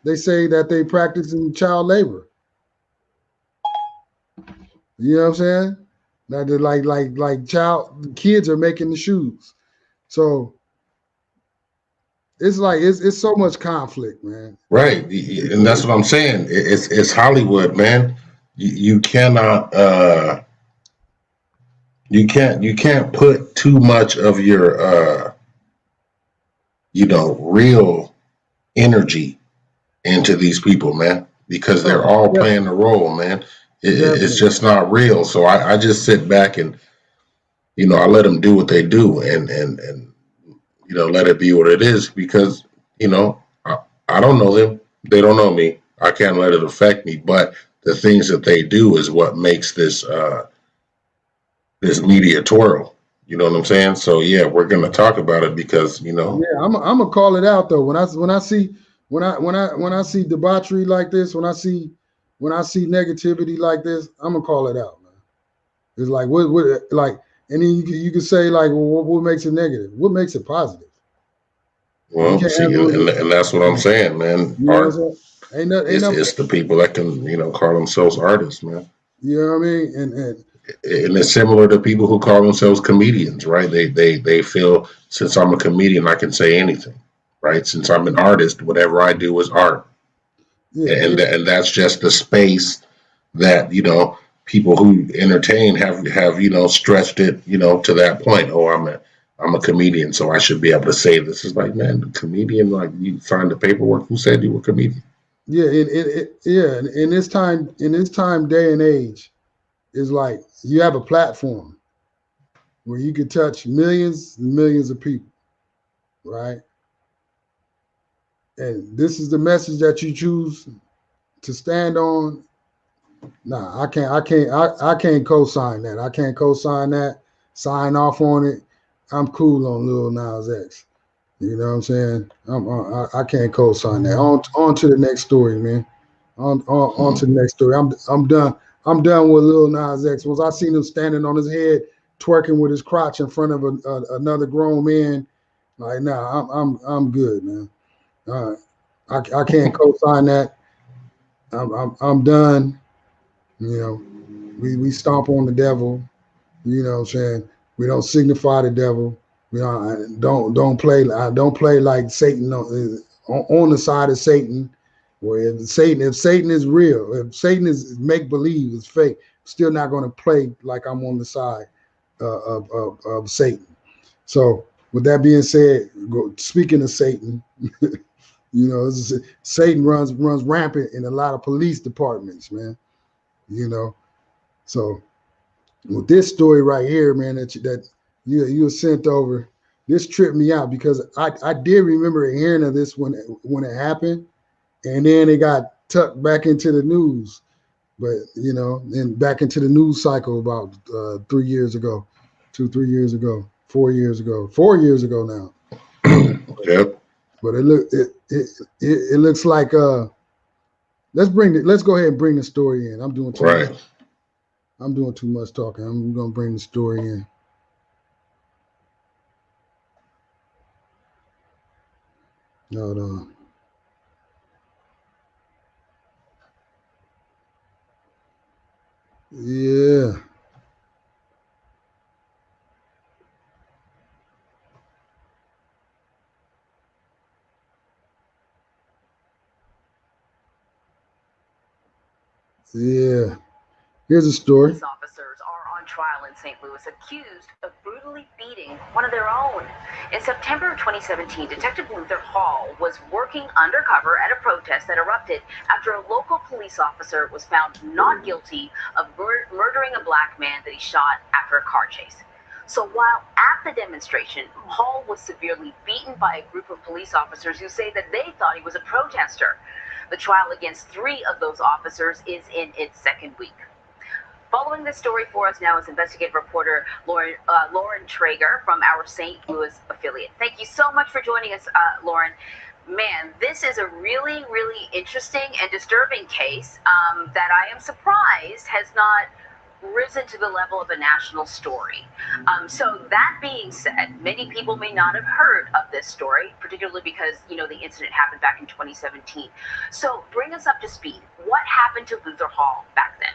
they say that they practicing child labor. You know what I'm saying? That they're like kids are making the shoes. So it's like it's so much conflict, man. Right, and that's what I'm saying. It's Hollywood, man. you cannot you can't put too much of your real energy into these people, man, because they're Oh, all playing the role, man. It's definitely. just not real. So I just sit back and I let them do what they do, and let it be what it is, because I don't know them, they don't know me. I can't let it affect me, but the things that they do is what makes this media twirl. You know what I'm saying? So yeah, we're gonna talk about it because Yeah, I'm gonna call it out though. When I see debauchery like this, when I see negativity like this, I'm gonna call it out, man. It's like what like, and then you can say like, well, what makes it negative? What makes it positive? You well, can't see, answer and that's what I'm saying, man. you know what I'm Art saying? Ain't nothing. is the people that can call themselves artists, man. You know what I mean? And And it's similar to people who call themselves comedians, right? They feel, since I'm a comedian, I can say anything, right? Since I'm an artist, whatever I do is art, yeah, and that's just the space that people who entertain have stretched it to that point. Oh, I'm a comedian, so I should be able to say this. Is like, man, the comedian, like, you signed the paperwork. Who said you were a comedian? yeah, yeah. In this time, day and age, is like you have a platform where you can touch millions and millions of people, right? And this is the message that you choose to stand on. Nah, I can't co-sign that. I can't co-sign that. Sign off on it. I'm cool on Lil Nas X. You know what I'm saying? I can't co-sign that. On to the next story, man. On to the next story. I'm done. I'm done with Lil Nas X. Once I seen him standing on his head, twerking with his crotch in front of another grown man, like, nah, I'm good, man. Uh, I can't co-sign that. I'm done. You know, we stomp on the devil. You know what I'm saying? We don't signify the devil. We don't play like Satan on the side of Satan. Where if Satan is real, if Satan is make believe, is fake, still not going to play like I'm on the side of Satan. So with that being said, speaking of Satan, Satan runs rampant in a lot of police departments, man. You know, so with this story right here, man, that you were sent over, this tripped me out because I did remember hearing of this when it happened, and then it got tucked back into the news, but and back into the news cycle about 3 years ago, 2 3 years ago, 4 years ago, 4 years ago now. Yep. But it looks like let's go ahead and bring the story in. I'm doing too much. Right. I'm doing too much talking. I'm gonna bring the story in. Hold on. Yeah. Yeah. Here's a story. Police officers are on trial in St. Louis accused of brutally beating one of their own. In September of 2017, Detective Luther Hall was working undercover at a protest that erupted after a local police officer was found not guilty of murdering a black man that he shot after a car chase. So while at the demonstration, Hall was severely beaten by a group of police officers who say that they thought he was a protester. The trial against 3 of those officers is in its second week. Following this story for us now is investigative reporter Lauren Traeger from our St. Louis affiliate. Thank you so much for joining us, Lauren. Man, this is a really, really interesting and disturbing case that I am surprised has not risen to the level of a national story. So that being said, many people may not have heard of this story, particularly because, the incident happened back in 2017. So bring us up to speed. What happened to Luther Hall back then?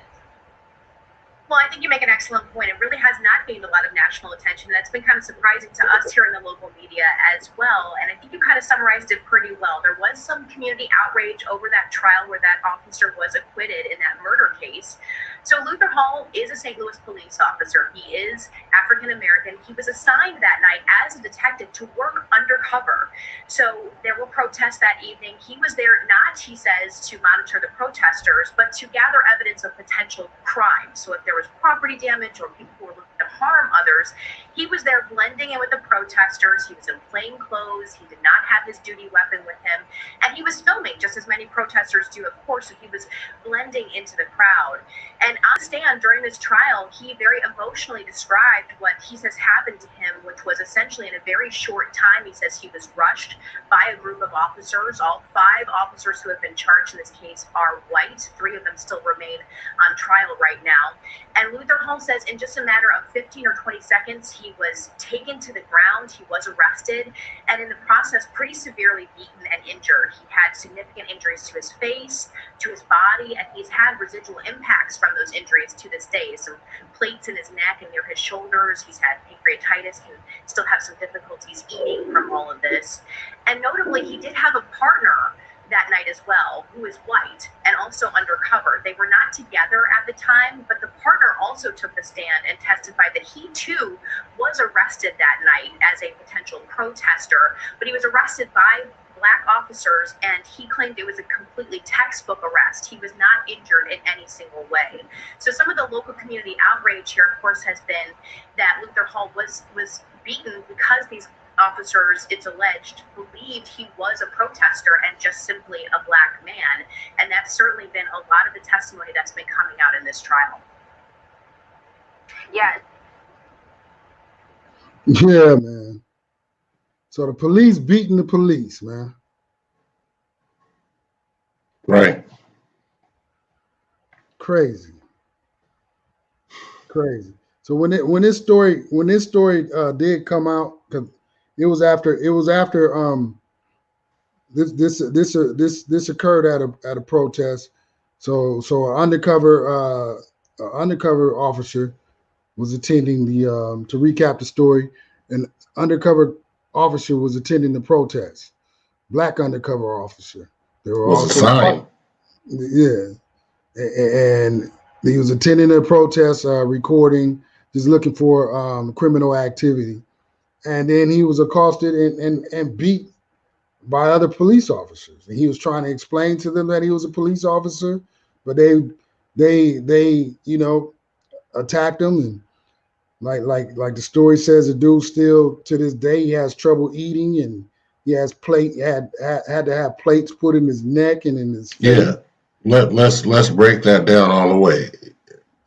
Well, I think you make an excellent point. It really has not gained a lot of national attention. That's been kind of surprising to us here in the local media as well. And I think you kind of summarized it pretty well. There was some community outrage over that trial where that officer was acquitted in that murder case. So Luther Hall is a St. Louis police officer. He is African American. He was assigned that night as a detective to work undercover. So there were protests that evening. He was there not, he says, to monitor the protesters, but to gather evidence of potential crime. So if there was property damage or people who were looking to harm others, he was there blending in with the protesters. He was in plain clothes. He did not have his duty weapon with him. And he was filming, just as many protesters do, of course. So he was blending into the crowd. And on stand during this trial, he very emotionally described what he says happened to him, which was essentially in a very short time. He says he was rushed by a group of officers. All 5 officers who have been charged in this case are white. 3 of them still remain on trial right now. And Luther Hall says in just a matter of 15 or 20 seconds, he was taken to the ground. He was arrested, and in the process, pretty severely beaten and injured. He had significant injuries to his face, to his body, and he's had residual impacts from those injuries to this day. Some plates in his neck and near his shoulders. He's had pancreatitis, can still have some difficulties eating from all of this. And notably, he did have a partner that night as well, who is white and also undercover. They were not together at the time, but the partner also took the stand and testified that he too was arrested that night as a potential protester, but he was arrested by Black officers, and he claimed it was a completely textbook arrest. He was not injured in any single way. So some of the local community outrage here, of course, has been that Luther Hall was beaten because these officers, it's alleged, believed he was a protester and just simply a Black man. And that's certainly been a lot of the testimony that's been coming out in this trial. Yeah. Yeah, man. So the police beating the police, man. Right. Crazy. So when this story did come out, because it was after this occurred at a protest. So an undercover officer was attending the to recap the story, an undercover officer was attending the protest. Black undercover officer. There were was also assigned. Yeah, and he was attending a protest, recording, just looking for criminal activity, and then he was accosted and beat by other police officers. And he was trying to explain to them that he was a police officer, but they attacked him, and like the story says, the dude still to this day he has trouble eating, and he has had to have plates put in his neck and in his face. Yeah. Let's break that down all the way.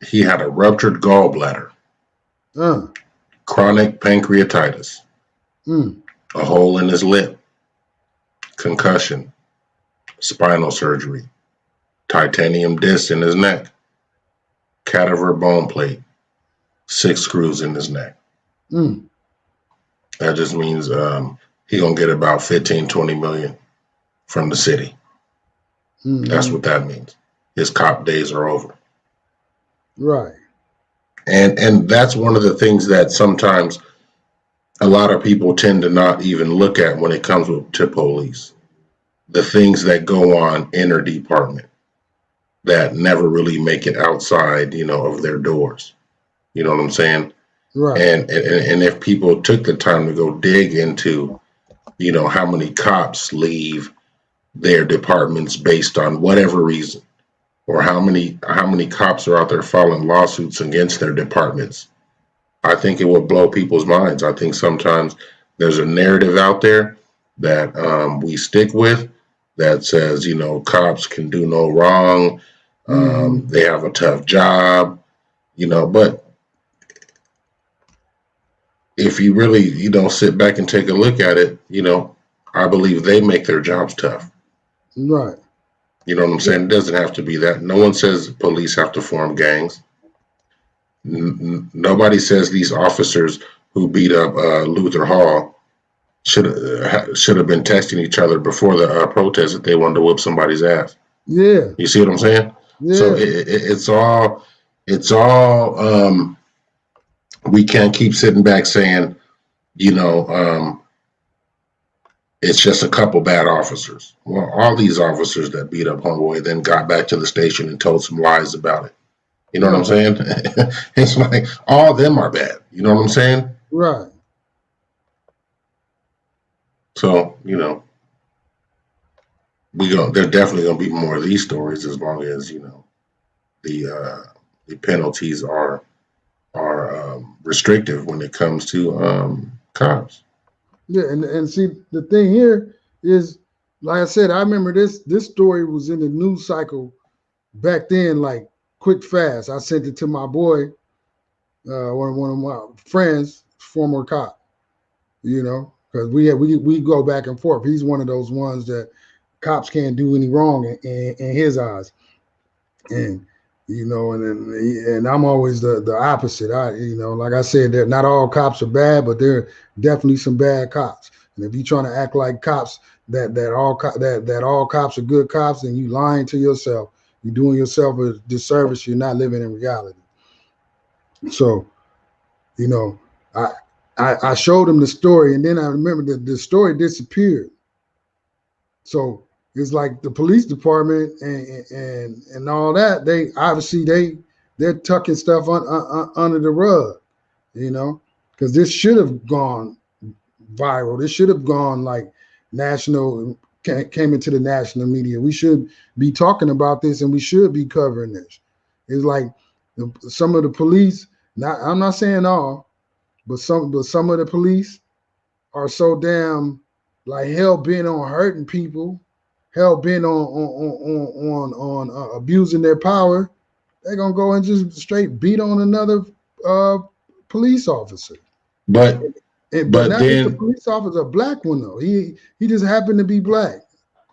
He had a ruptured gallbladder, chronic pancreatitis, a hole in his lip, concussion, spinal surgery, titanium disc in his neck, cadaver bone plate, 6 screws in his neck. That just means he gonna get about 15-20 million from the city. That's what that means. His cop days are over. Right. And that's one of the things that sometimes a lot of people tend to not even look at when it comes to police. The things that go on in their department that never really make it outside, of their doors. You know what I'm saying? Right. And if people took the time to go dig into, how many cops leave their departments based on whatever reason, or how many cops are out there filing lawsuits against their departments, I think it would blow people's minds. I think sometimes there's a narrative out there that we stick with that says, cops can do no wrong. They have a tough job, but if you really, sit back and take a look at it, I believe they make their jobs tough. Right. You know what I'm saying? It doesn't have to be that. No one says police have to form gangs. Nobody says these officers who beat up Luther Hall should have been testing each other before the protest if they wanted to whip somebody's ass. Yeah. You see what I'm saying? Yeah. So it's all it's all we can't keep sitting back saying, it's just a couple bad officers. Well, all these officers that beat up homeboy then got back to the station and told some lies about it. You know what I'm saying? It's like all of them are bad. You know what I'm saying? Right. So, there's definitely gonna be more of these stories as long as, the penalties are restrictive when it comes to cops. Yeah, and see the thing here is, like I said, I remember this story was in the news cycle back then, like quick fast. I sent it to my boy, one of my friends, former cop, because we go back and forth. He's one of those ones that cops can't do any wrong in his eyes, and and I'm always the opposite. Like I said, that not all cops are bad, but there are definitely some bad cops. And if you're trying to act like cops that all cops are good cops, then you lying to yourself. You're doing yourself a disservice. You're not living in reality. So, I showed him the story, and then I remember that the story disappeared. So it's like the police department and all that. They obviously they're tucking stuff under the rug, because this should have gone viral. This should have gone like national, came into the national media. We should be talking about this, and we should be covering this. It's like some of the police. I'm not saying all, but some of the police are so damn like hell bent on hurting people, hell bent on abusing their power. They're gonna go and just straight beat on another police officer. But not then the police officer, a black one though. He just happened to be black.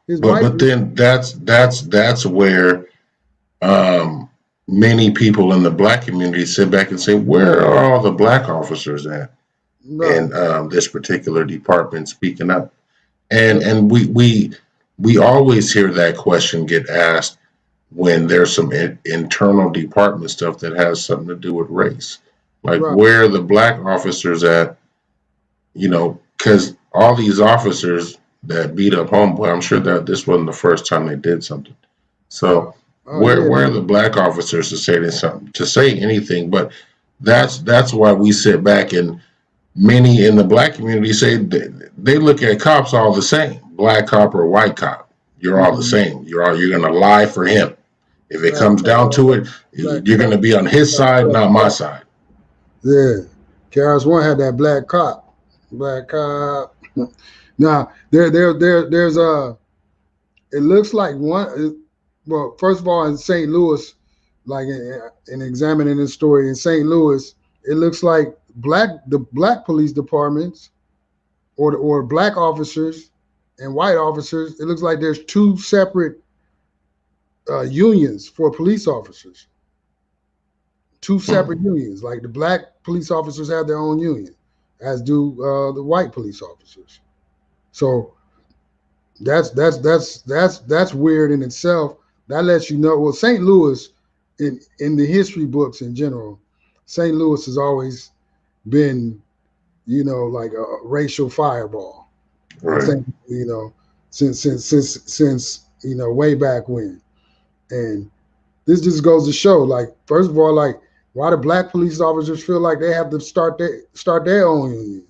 But then that's where many people in the black community sit back and say, where are all the black officers at? Right. In this particular department speaking up? And we always hear that question get asked when there's some internal department stuff that has something to do with race. Like, right. Where are the black officers at? Because all these officers that beat up homeboy, I'm sure that this wasn't the first time they did something. So where are the black officers to say anything? But that's why we sit back, and many in the black community say they look at cops all the same, black cop or white cop. You're all the same. You're going to lie for him. If it comes down to it, you're going to be on his side, not my side. Yeah, KRS-One had that black cop. Now there's it looks like one. Well, first of all, in St. Louis, like in examining this story in St. Louis, it looks like the black police departments or black officers and white officers, it looks like there's two separate unions for police officers. Two separate unions. Like the black police officers have their own union, as do the white police officers. So that's weird in itself. That lets you know. Well, St. Louis, in the history books in general, St. Louis has always been, like a racial fireball. Right. Since way back when. And this just goes to show, like, first of all, like, why do black police officers feel like they have to start their own union?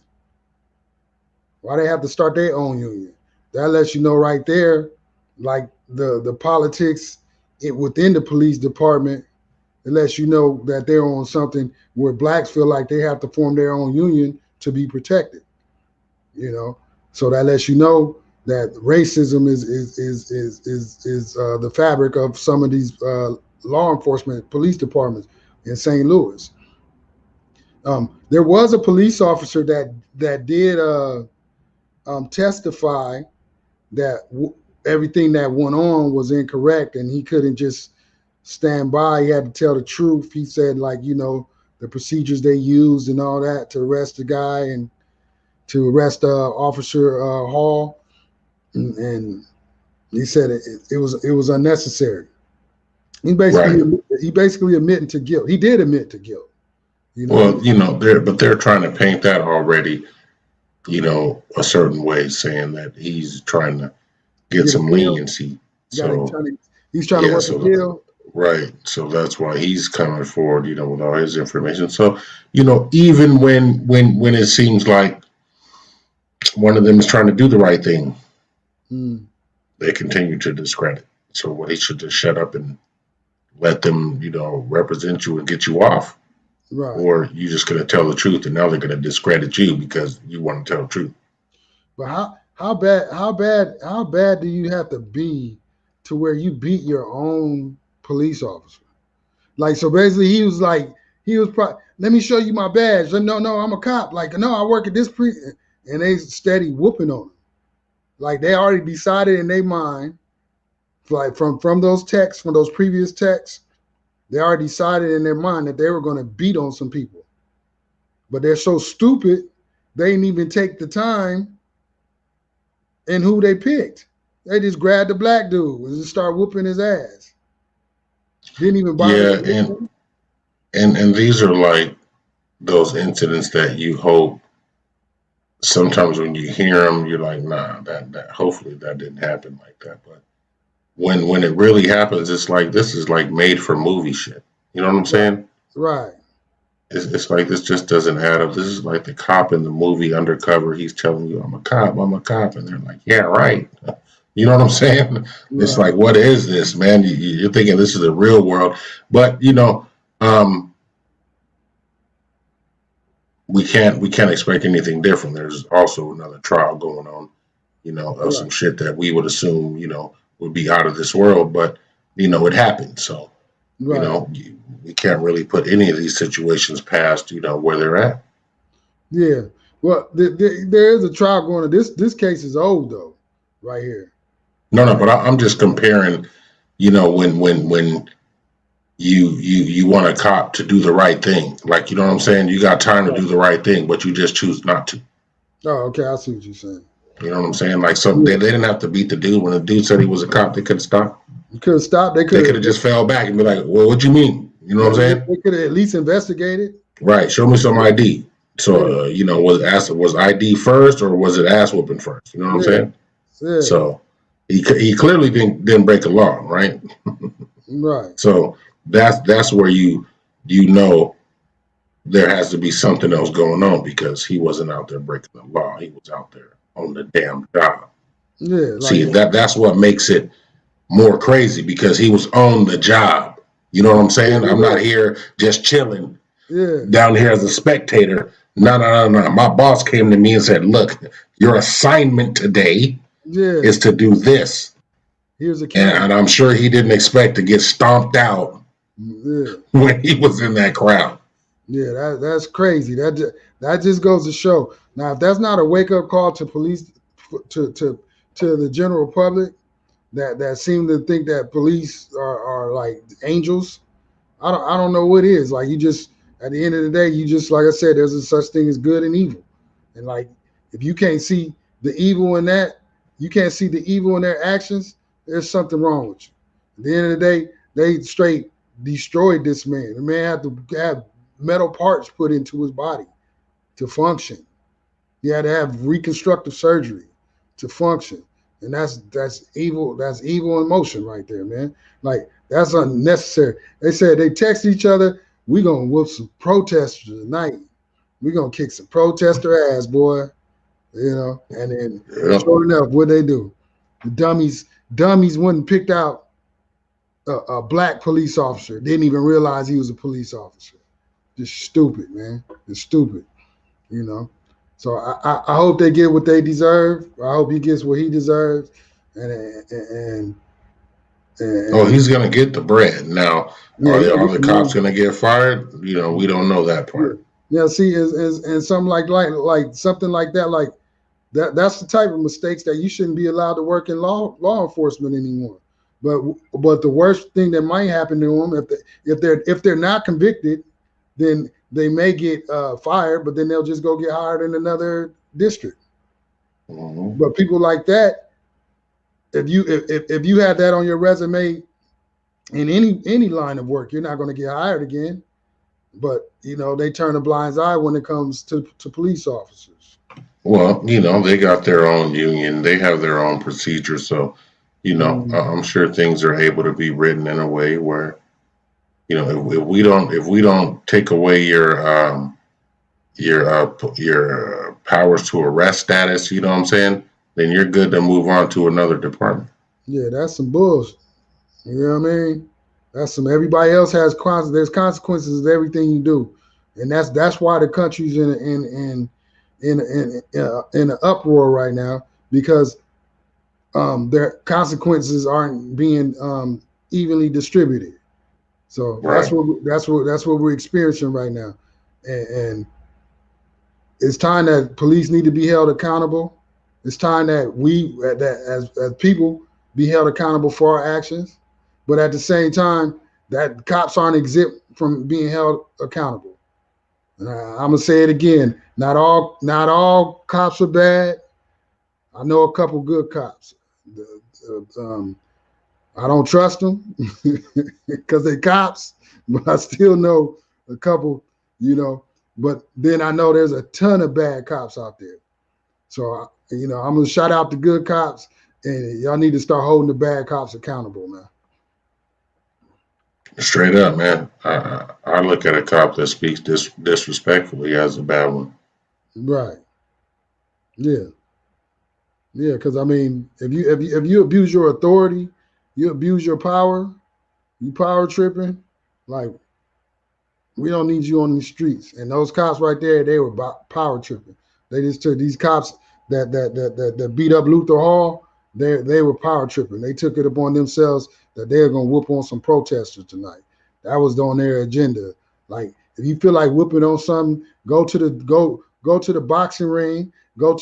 Why they have to start their own union? That lets you know right there, like the politics within the police department. It lets you know that they're on something where blacks feel like they have to form their own union to be protected. So that lets you know that racism is the fabric of some of these law enforcement police departments in St. Louis. There was a police officer that did testify that everything that went on was incorrect, and he couldn't just stand by. He had to tell the truth. He said, like, the procedures they used and all that to arrest the guy and to arrest Officer Hall, and he said it was unnecessary. He basically admitting to guilt. He did admit to guilt. Well, they're trying to paint that already, a certain way, saying that he's trying to get some leniency. So he's trying to work a deal. Right. So that's why he's coming forward, with all his information. So, even when it seems like one of them is trying to do the right thing, they continue to discredit. So he should just shut up and let them, represent you and get you off. Right. Or you're just going to tell the truth, and now they're going to discredit you because you want to tell the truth. But how bad do you have to be to where you beat your own police officer? Like, so basically he was let me show you my badge. No, I'm a cop. Like, no, I work at this and they steady whooping on him. Like, they already decided in their mind, like from those texts, from those previous texts, they already decided in their mind that they were going to beat on some people. But they're so stupid, they didn't even take the time in who they picked. They just grabbed the black dude and just started whooping his ass. Didn't even bother. Yeah, and these are like those incidents that you hope sometimes when you hear them, you're like, nah, that hopefully that didn't happen like that. But when it really happens, it's like this is like made for movie shit. You know what I'm saying? Right. It's like this just doesn't add up. This is like the cop in the movie Undercover. He's telling you, I'm a cop, and they're like, yeah, right. You know what I'm saying? Right. It's like, what is this, man? You're thinking this is the real world, but we can't expect anything different. There's also another trial going on, of some shit that we would assume, would be out of this world, but it happened. So, we can't really put any of these situations past, where they're at. Yeah. Well, there is a trial going on. This case is old though, right here. No, but I'm just comparing, when you want a cop to do the right thing. Like, you know what I'm saying? You got time to do the right thing, but you just choose not to. Oh, okay. I see what you're saying. You know what I'm saying? Like, they didn't have to beat the dude. When the dude said he was a cop, they could have stopped. You could have stopped. They could have just fell back and be like, well, what you mean? You know what I'm saying? They could have at least investigated. Right. Show me some ID. So, was ID first or was it ass whooping first? You know what I'm saying? Yeah. So he clearly didn't break a law, right? Right. So that's where you there has to be something else going on because he wasn't out there breaking the law. He was out there on the damn job. Yeah. See, that's what makes it more crazy because he was on the job. You know what I'm saying? I'm not here just chilling down here as a spectator. No. My boss came to me and said, look, your assignment today is to do this. Here's a and I'm sure he didn't expect to get stomped out when he was in that crowd. Yeah, that's crazy. That just goes to show. Now, if that's not a wake-up call to police, to the general public, that seem to think that police are like angels, I don't know what is. Like, you just, at the end of the day, you just, like I said, there's a such thing as good and evil. And like, if you can't see the evil in that, you can't see the evil in their actions, there's something wrong with you. At the end of the day, they straight destroyed this man. The man had to have metal parts put into his body to function. He had to have reconstructive surgery to function. And that's evil. That's evil in motion right there, man. Like, that's unnecessary. They said they text each other, we gonna whoop some protesters tonight. We gonna kick some protester ass, boy. And then sure enough, what they do? The dummies went and picked out a black police officer. Didn't even realize he was a police officer. Just stupid, man. It's stupid, So I hope they get what they deserve. I hope he gets what he deserves. And he's gonna get the bread. Now, are the cops gonna get fired? We don't know that part. Yeah, see, and something like something like that, like that's the type of mistakes that you shouldn't be allowed to work in law enforcement anymore. But the worst thing that might happen to them, if they're not convicted, then they may get fired, but then they'll just go get hired in another district. Mm-hmm. But people like that, if you had that on your resume in any line of work. You're not going to get hired again. But they turn a blind eye when it comes to police officers. Well, they got their own union. They have their own procedure. So, I'm sure things are able to be written in a way where, if we don't take away your powers to arrest status, you know what I'm saying? Then you're good to move on to another department. Yeah, that's some bullshit. You know what I mean? That's some. Everybody else has there's consequences of everything you do, and that's why the country's in an uproar right now, because their consequences aren't being evenly distributed. So Right. that's what we're experiencing right now, and it's time that police need to be held accountable. It's time that we, that as people, be held accountable for our actions. But at the same time, that cops aren't exempt from being held accountable. I'm gonna say it again. Not all cops are bad. I know a couple good cops. I don't trust them because they're cops, but I still know a couple. But then I know there's a ton of bad cops out there. So I'm gonna shout out the good cops, and y'all need to start holding the bad cops accountable, man. Straight up, man. I look at a cop that speaks disrespectfully as a bad one. Right. Yeah. Yeah. Because I mean, if you abuse your authority, you abuse your power, you power tripping, like, we don't need you on the streets. And those cops right there, they were power tripping. They just took these cops that beat up Luther Hall. They were power tripping. They took it upon themselves that they're gonna whoop on some protesters tonight. That was on their agenda. Like, if you feel like whooping on something, go to the boxing ring, go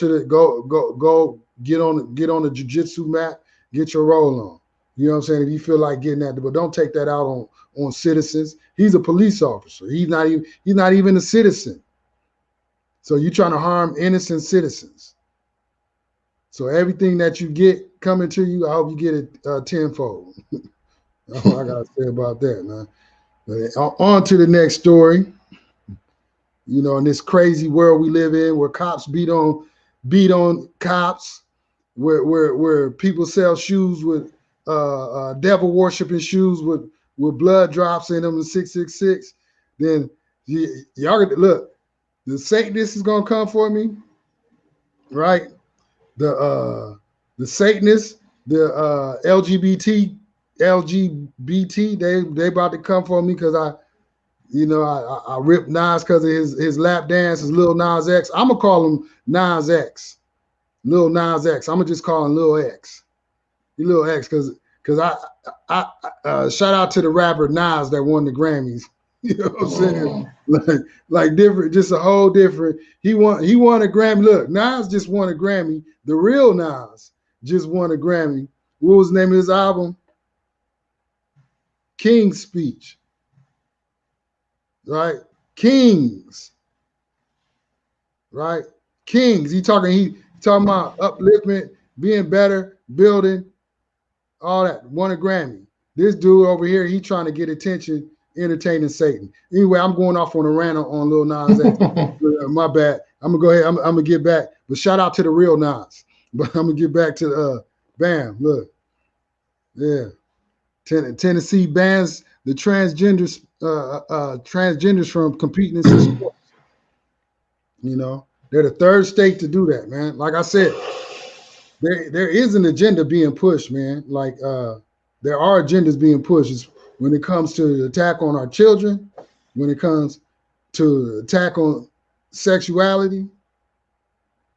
get on the jiu-jitsu mat, get your roll on. You know what I'm saying? If you feel like getting that, but don't take that out on citizens. He's a police officer. He's not even a citizen. So you're trying to harm innocent citizens. So everything that you get coming to you, I hope you get it tenfold. That's what I gotta say about that, man. But on to the next story. In this crazy world we live in, where cops beat on cops, where people sell shoes with devil worshiping shoes with blood drops in them, the 666. Then y'all look. The Satanist is gonna come for me, right? The Satanists, the LGBT, they about to come for me because I ripped Nas because of his lap dance, his Lil Nas X. I'm gonna call him Nas X, Lil Nas X. I'm gonna just call him Lil X, Lil X, because I shout out to the rapper Nas that won the Grammys. You know what I'm saying? Like different, just a whole different. He won a Grammy. Look, Nas just won a Grammy. The real Nas just won a Grammy. What was the name of his album? King's Speech. Right? Kings. Right? Kings. He talking about upliftment, being better, building, all that. Won a Grammy. This dude over here, he trying to get attention, entertaining Satan. Anyway, I'm going off on a rant on Lil Nas X. My bad. I'm gonna go ahead. I'm gonna get back. But shout out to the real Nas. But I'm gonna get back to bam. Look, yeah. Tennessee bans the transgenders from competing in some sports. They're the third state to do that, man. Like I said, there is an agenda being pushed, man. Like there are agendas being pushed. When it comes to the attack on our children, when it comes to the attack on sexuality,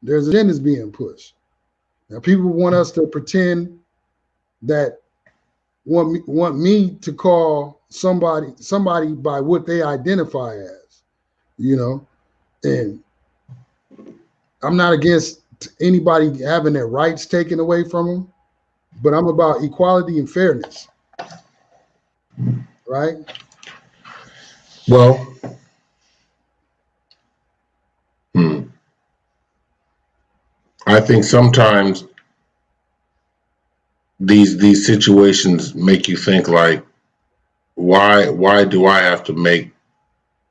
there's agendas being pushed. Now, people want us to pretend that want me to call somebody by what they identify as, and I'm not against anybody having their rights taken away from them, but I'm about equality and fairness. Right? Well, I think sometimes these situations make you think like, why do I have to make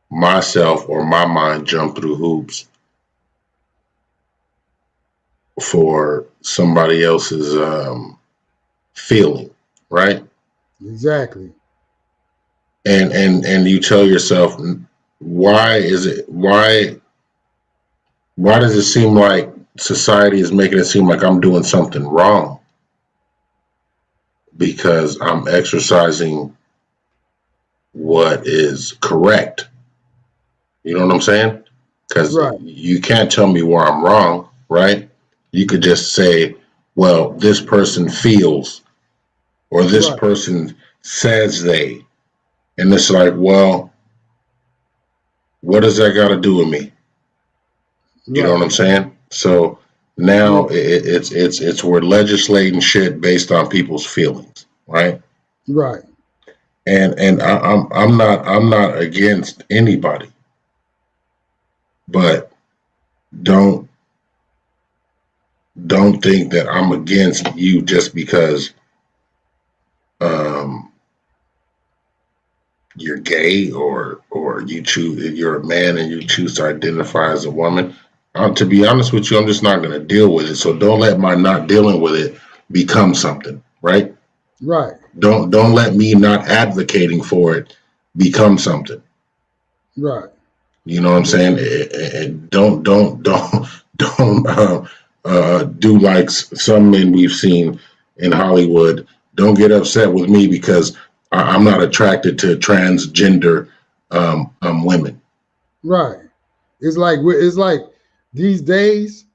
myself or my mind jump through hoops for somebody else's feeling, right? Exactly. And you tell yourself, why does it seem like society is making it seem like I'm doing something wrong because I'm exercising what is correct? You know what I'm saying? Because you can't tell me where I'm wrong, right? You could just say, well, this person feels, or this person says they. And it's like, well, what does that got to do with me? You know what I'm saying? So now it's we're legislating shit based on people's feelings, right? Right. And I'm not against anybody, but don't think that I'm against you just because you're gay or you're a man and you choose to identify as a woman. To be honest with you, I'm just not going to deal with it. So don't let my not dealing with it become something, right? Right. Don't let me not advocating for it become something. Right. You know what I'm saying? And don't do like some men we've seen in Hollywood. Don't get upset with me because I'm not attracted to transgender women. Right. It's like these days.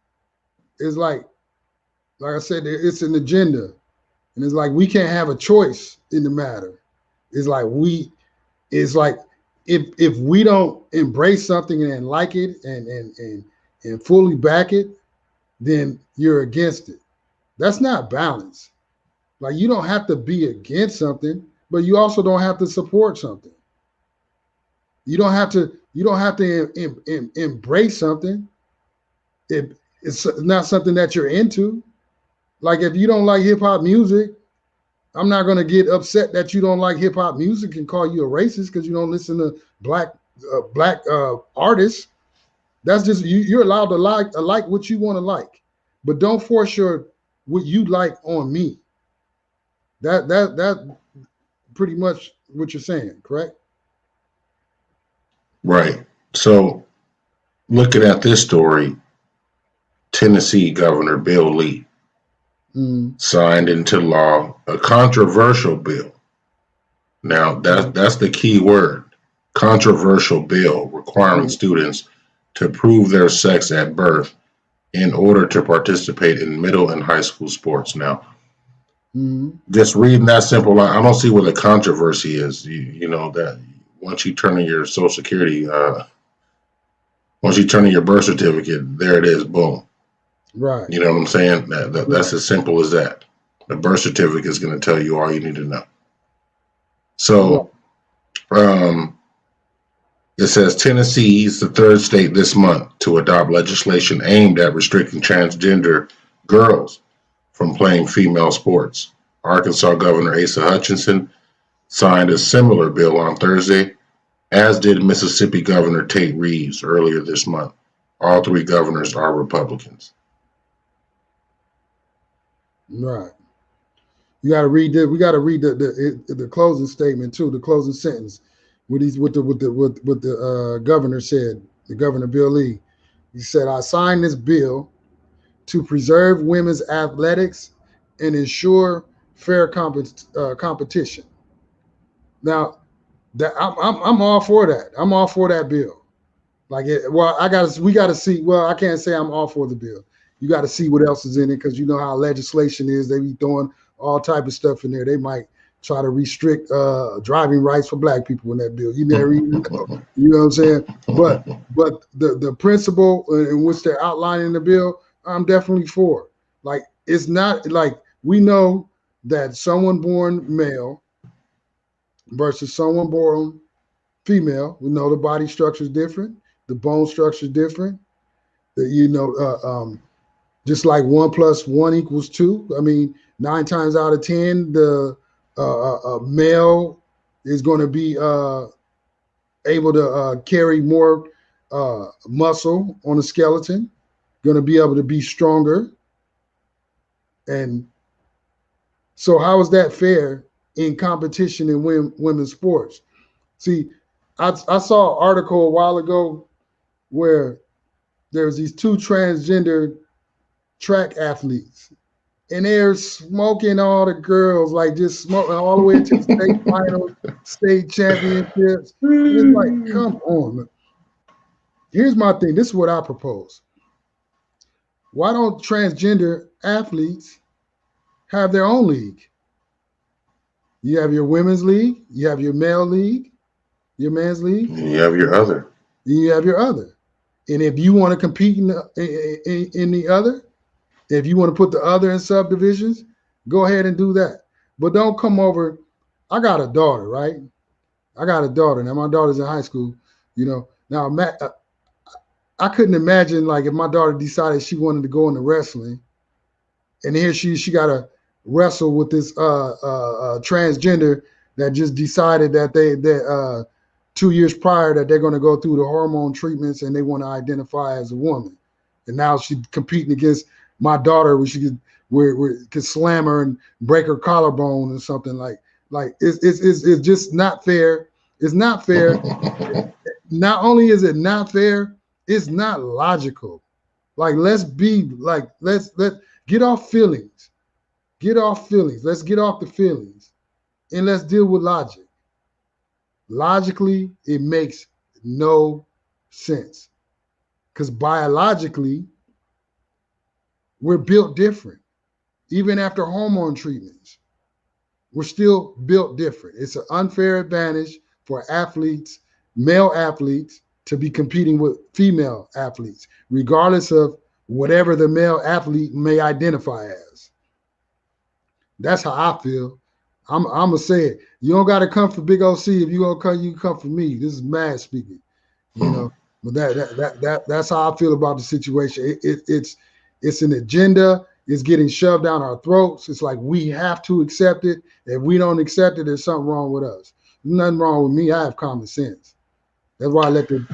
It's like I said, it's an agenda, and it's like we can't have a choice in the matter. It's like if we don't embrace something and like it and fully back it, then you're against it. That's not balance. Like you don't have to be against something, but you also don't have to support something. You don't have to embrace something if it's not something that you're into. Like if you don't like hip hop music, I'm not going to get upset that you don't like hip hop music and call you a racist because you don't listen to black artists. That's just you're allowed to like what you want to like, but don't force what you like on me. That pretty much what you're saying, correct? Right. So looking at this story, Tennessee Governor Bill Lee signed into law a controversial bill. Now that's the key word, controversial bill requiring students to prove their sex at birth in order to participate in middle and high school sports. Now, just reading that simple line, I don't see where the controversy is. You know that once you turn in your Social Security, once you turn in your birth certificate, there it is, boom. Right. You know what I'm saying? That's as simple as that. The birth certificate is going to tell you all you need to know. So, it says Tennessee is the third state this month to adopt legislation aimed at restricting transgender girls from playing female sports. Arkansas Governor Asa Hutchinson signed a similar bill on Thursday, as did Mississippi Governor Tate Reeves earlier this month. All three governors are Republicans. Right. You got to read we got to read the closing statement too. The closing sentence, what the governor said. The Governor Bill Lee, he said, "I signed this bill to preserve women's athletics and ensure fair competition." Now, that I'm all for that. I'm all for that bill. Like, we got to see. Well, I can't say I'm all for the bill. You got to see what else is in it because you know how legislation is. They be throwing all type of stuff in there. They might try to restrict driving rights for black people in that bill. You never even know. You know what I'm saying? But the principle in which they're outlining the bill, I'm definitely for. Like, it's not like we know that someone born male versus someone born female, we know the body structure is different, the bone structure is different. Just like 1 + 1 = 2. I mean, 9 times out of 10, the male is going to be able to carry more muscle on the skeleton, going to be able to be stronger. And so how is that fair in competition in women's sports? See, I saw an article a while ago where there's these two transgender track athletes, and they're smoking all the girls, like just smoking all the way to the state finals, state championships. And it's like, come on. Here's my thing. This is what I propose. Why don't transgender athletes have their own league? You have your women's league, you have your male league, your men's league. You have your other. You have your other. And if you want to compete in the other, if you want to put the other in subdivisions, go ahead and do that. But don't come over. I got a daughter, right? I got a daughter. Now, my daughter's in high school, you know. Now, I couldn't imagine, like, if my daughter decided she wanted to go into wrestling, and here she got to wrestle with this transgender that just decided that 2 years prior that they're going to go through the hormone treatments and they want to identify as a woman. And now she's competing against my daughter where she could slam her and break her collarbone or something like it's just not fair. It's not fair. Not only is it not fair, it's not logical. Like, let's get off feelings. Get off feelings. Let's get off the feelings and let's deal with logic. Logically, it makes no sense because biologically, we're built different. Even after hormone treatments, we're still built different. It's an unfair advantage for athletes, male athletes, to be competing with female athletes, regardless of whatever the male athlete may identify as. That's how I feel. I'm gonna say it. You don't gotta come for Big OC. If you gonna come, you come for me. This is mad speaking, you know. But that's how I feel about the situation. It's an agenda. It's getting shoved down our throats. It's like we have to accept it. If we don't accept it, there's something wrong with us. There's nothing wrong with me. I have common sense. That's why I let the.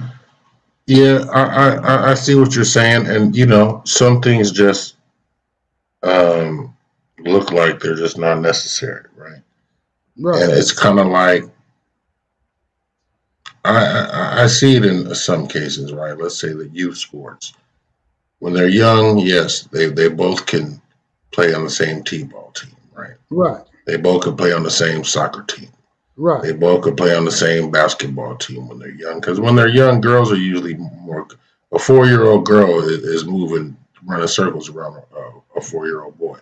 Yeah, I see what you're saying, and you know, some things just look like they're just not necessary, right? Right. And it's kind of like I see it in some cases, right? Let's say the youth sports. When they're young, yes, they both can play on the same t-ball team, right? Right. They both can play on the same soccer team. Right. They both can play on the same basketball team when they're young. Because when they're young, girls are usually more. A 4-year-old girl is running circles around a 4-year-old boy.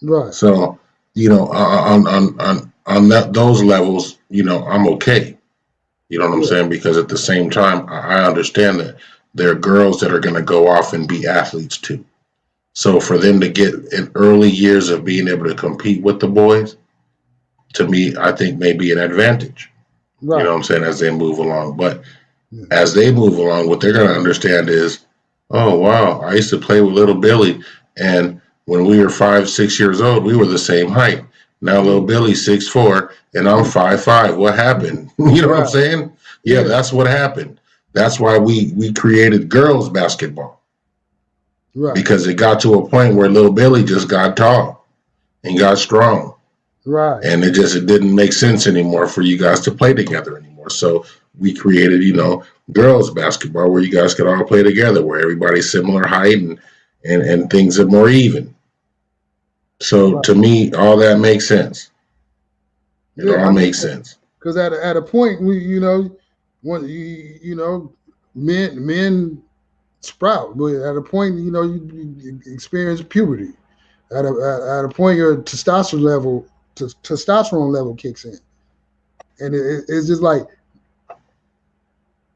Right. So, you know, on those levels, you know, I'm okay. You know what I'm saying? Because at the same time, I understand that there are girls that are going to go off and be athletes too. So for them to get in early years of being able to compete with the boys, to me, I think may be an advantage. Right. You know what I'm saying? As they move along. But as they move along, what they're going to understand is, oh, wow, I used to play with little Billy. And when we were 5, 6 years old, we were the same height. Now little Billy's 6'4", and I'm 5'5". What happened? You know what I'm saying? Yeah, that's what happened. That's why we created girls basketball. Right. Because it got to a point where little Billy just got tall and got strong. Right. And it didn't make sense anymore for you guys to play together anymore. So we created, you know, girls basketball where you guys could all play together, where everybody's similar height and things are more even. So to me, all that makes sense. It all makes sense. Because at a point, men sprout. But at a point, you know, you experience puberty. At a point, your testosterone level kicks in, and it's just like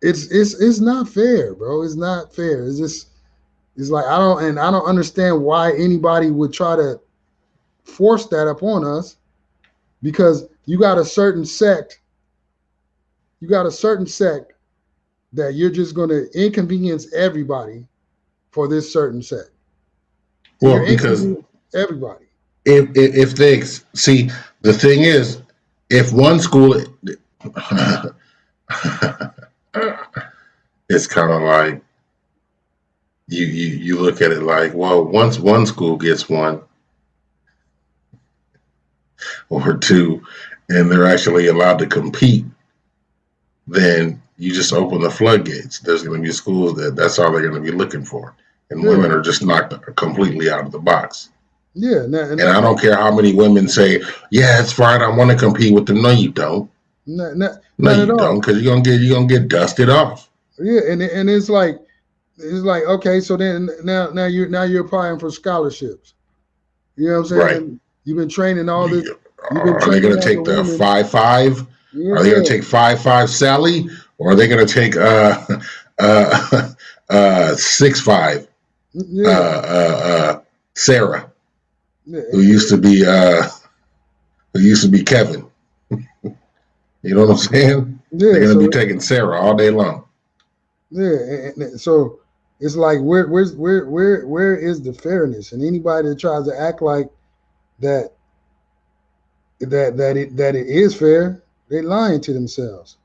it's not fair, bro. It's not fair. It's like I don't understand why anybody would try to force that upon us, because you got a certain sect that you're just going to inconvenience everybody for this certain sect. Well, because everybody. If they see, the thing is, if one school, it's kind of like you look at it like, well, once one school gets one or two, and they're actually allowed to compete, then you just open the floodgates. There's going to be schools that's all they're going to be looking for, and women are just knocked completely out of the box. Yeah, and I don't care how many women say, "Yeah, it's fine. I want to compete with them." No, you don't. No, you don't, because you're gonna get dusted off. Yeah, and it's like okay, so then now you're applying for scholarships. You know what I'm saying? Right. You've been training all this. Are they going to take the 5'5"? Yeah. Are they going to take 5'5" Sally, or are they going to take 6'5"? Sarah, who used to be Kevin. You know what I'm saying? Yeah, they're going to be taking Sarah all day long. Yeah, and so it's like where is the fairness? And anybody that tries to act like that it is fair, they're lying to themselves.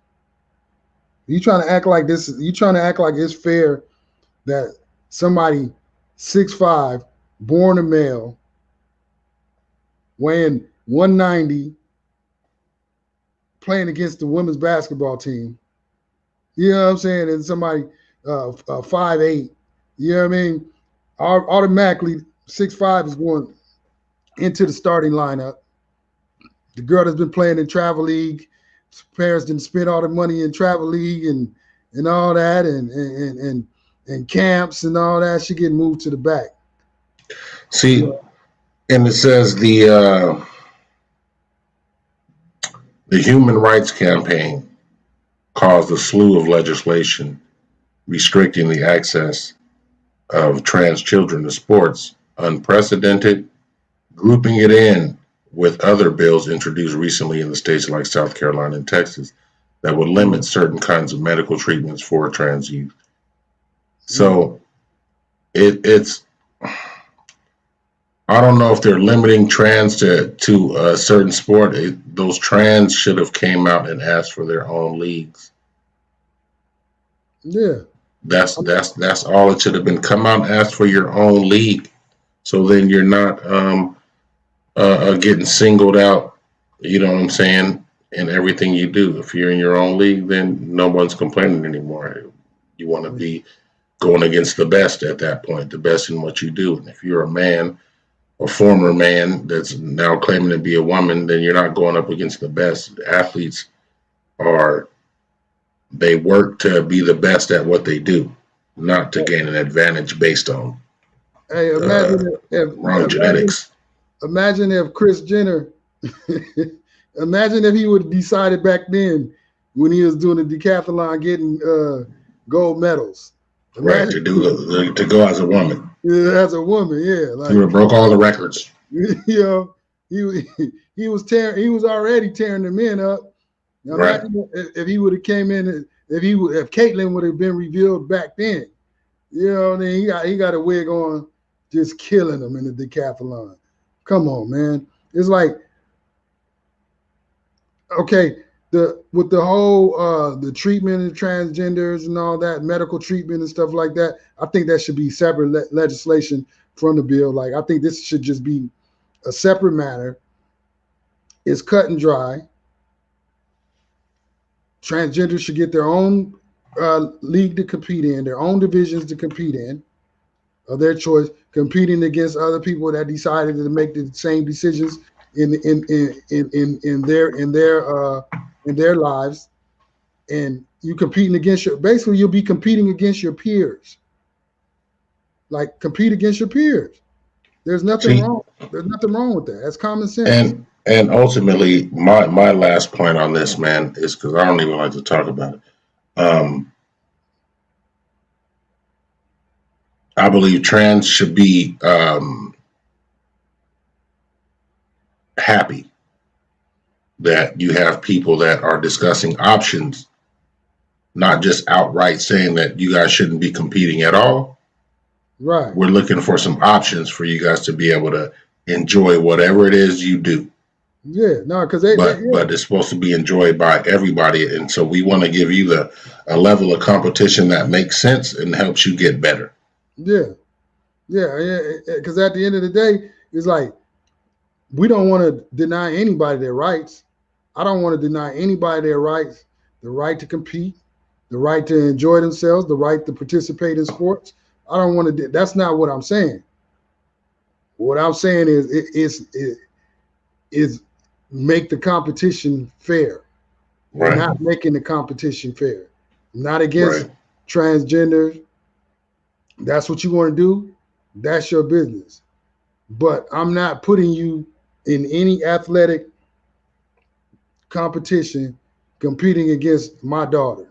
You trying to act like this? You trying to act like it's fair that somebody 6'5", born a male, weighing 190, playing against the women's basketball team. You know what I'm saying? And somebody 5'8", you know what I mean? Automatically 6'5" is going into the starting lineup. The girl that's been playing in travel league, parents didn't spend all the money in travel league and all that and camps and all that. She getting moved to the back. See, and it says the Human Rights Campaign caused a slew of legislation restricting the access of trans children to sports, unprecedented, grouping it in with other bills introduced recently in the states like South Carolina and Texas that would limit certain kinds of medical treatments for trans youth. So it's I don't know if they're limiting trans to a certain sport. Those trans should have came out and asked for their own leagues. Yeah, that's all it should have been. Come out and ask for your own league, so then you're not getting singled out. You know what I'm saying? In everything you do, if you're in your own league, then no one's complaining anymore. You want to be going against the best at that point, the best in what you do. And if you're a man, a former man that's now claiming to be a woman, then you're not going up against the best. Athletes they work to be the best at what they do, not to gain an advantage based on wrong genetics. Imagine if Kris Jenner, imagine if he would have decided back then when he was doing the decathlon, getting gold medals. Imagine, right, to go as a woman. Yeah, as a woman, yeah. Like, he would have broke all the records. You know, he was already tearing the men up. Now, right. If he would have came in, if Caitlyn would have been revealed back then, you know, then he got a wig on, just killing them in the decathlon. Come on, man. It's like, okay, with the whole the treatment of transgenders and all that, medical treatment and stuff like that, I think that should be separate legislation from the bill. Like, I think this should just be a separate matter. It's cut and dry. Transgenders should get their own league to compete in, their own divisions to compete in, of their choice, competing against other people that decided to make the same decisions in their lives. And you competing against you'll be competing against your peers. Like, compete against your peers. There's nothing wrong. There's nothing wrong with that. That's common sense. And ultimately, my last point on this, man, is because I don't even like to talk about it. I believe trans should be happy that you have people that are discussing options, not just outright saying that you guys shouldn't be competing at all. Right. We're looking for some options for you guys to be able to enjoy whatever it is you do. Yeah, no, because but it's supposed to be enjoyed by everybody, and so we want to give you a level of competition that makes sense and helps you get better. Yeah, yeah, because at the end of the day, it's like we don't want to deny anybody their rights. I don't want to deny anybody their rights, the right to compete, the right to enjoy themselves, the right to participate in sports. I don't want to. That's not what I'm saying. What I'm saying is make the competition fair. We're Right. not making the competition fair. Not against Right. transgenders. That's what you want to do. That's your business. But I'm not putting you in any athletic competition competing against my daughter,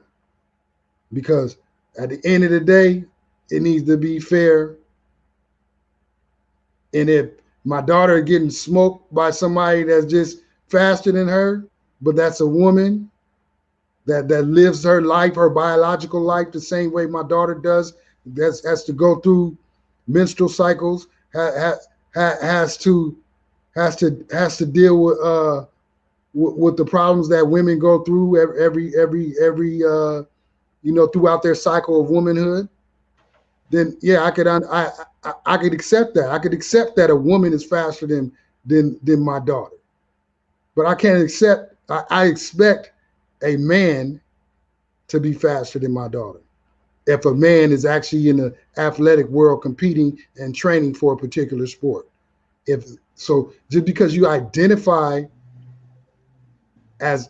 because at the end of the day, it needs to be fair. And if my daughter getting smoked by somebody that's just faster than her, but that's a woman that lives her life, her biological life, the same way my daughter does, that has to go through menstrual cycles, has to deal with the problems that women go through every throughout their cycle of womanhood. Then yeah, I could accept that. I could accept that a woman is faster than my daughter, but I can't accept. I expect a man to be faster than my daughter if a man is actually in the athletic world competing and training for a particular sport. If so, just because you identify as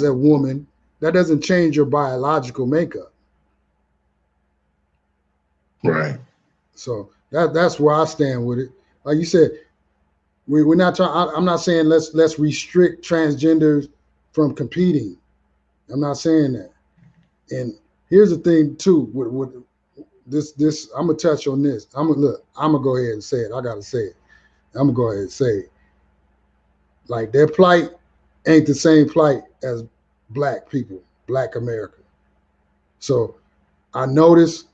a woman, that doesn't change your biological makeup. Right. So that's where I stand with it. Like you said, we're not trying. I'm not saying let's restrict transgenders from competing. I'm not saying that. And here's the thing too. With this, I'm gonna touch on this. I'm gonna go ahead and say it. I gotta say it. I'm gonna go ahead and say it. Like their plight ain't the same plight as black people, black America. So I notice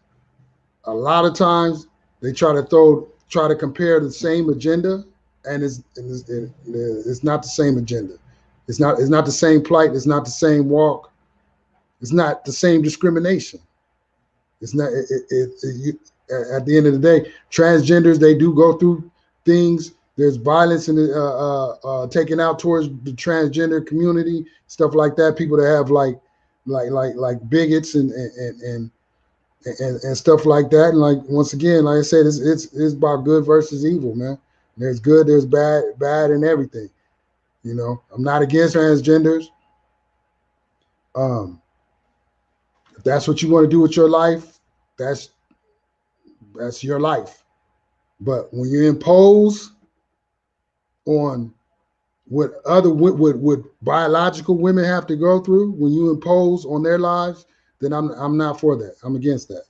a lot of times they try to compare the same agenda, and it's not the same agenda. It's not the same plight. It's not the same walk. It's not the same discrimination. It's not. At the end of the day, transgenders, they do go through things. There's violence in taken out towards the transgender community, stuff like that. People that have like bigots and stuff like that. And like once again, like I said, it's about good versus evil, man. There's good, there's bad in everything. You know, I'm not against transgenders. If that's what you want to do with your life, that's your life. But when you impose on what biological women have to go through, when you impose on their lives, then I'm not for that. I'm against that.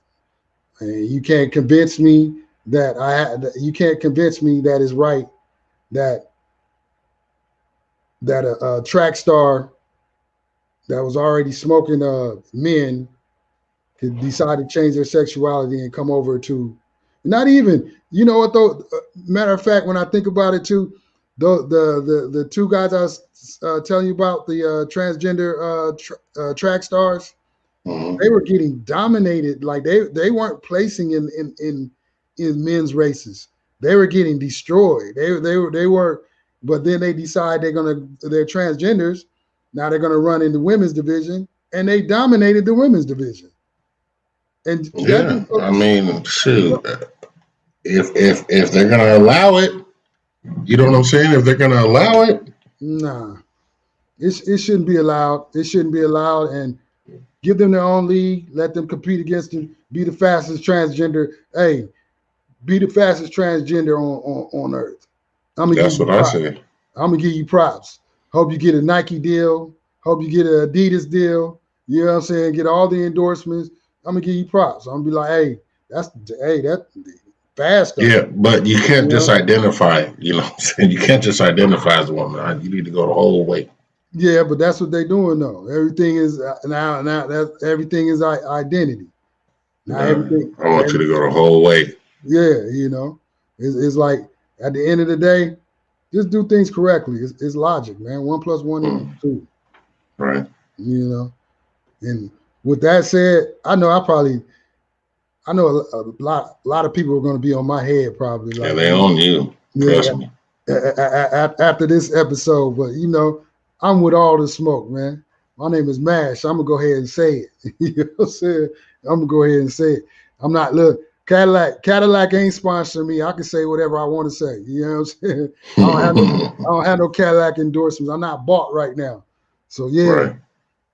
And you can't convince me that you can't convince me that it's right that a track star that was already smoking men could decide to change their sexuality and come over to, not even, you know what though, matter of fact, when I think about it too, the two guys I was telling you about, the transgender track stars, they were getting dominated. Like they weren't placing in men's races. They were getting destroyed. They were, but then they decide they're transgenders. Now they're gonna run in the women's division, and they dominated the women's division. And yeah, I mean, shoot, if they're gonna allow it, you know what I'm saying? If they're gonna allow it, nah, it shouldn't be allowed. It shouldn't be allowed, and give them their own league. Let them compete against them. Be the fastest transgender. Hey, be the fastest transgender on earth. That's what I say. I'm gonna give you props. Hope you get a Nike deal. Hope you get an Adidas deal. You know what I'm saying? Get all the endorsements. I'm gonna give you props. I'm gonna be like, hey, that fast. Yeah, but you can't just identify. You know what I'm saying? You can't just identify as a woman. You need to go the whole way. Yeah, but that's what they're doing though. Everything is now that everything is identity. Now everything. I want you to go the whole way. Yeah, you know, it's like at the end of the day, just do things correctly. It's logic, man. 1 + 1 equals 2. Right. You know. And with that said, I know a lot of people are going to be on my head probably. Like, Yeah, they own you. Trust me. After this episode, but you know, I'm with all the smoke, man. My name is Mash. I'm gonna go ahead and say it. You know what I'm saying? I'm gonna go ahead and say it. I'm not look Cadillac ain't sponsoring me. I can say whatever I want to say. You know what I'm saying? I don't have no Cadillac endorsements. I'm not bought right now. So yeah, right.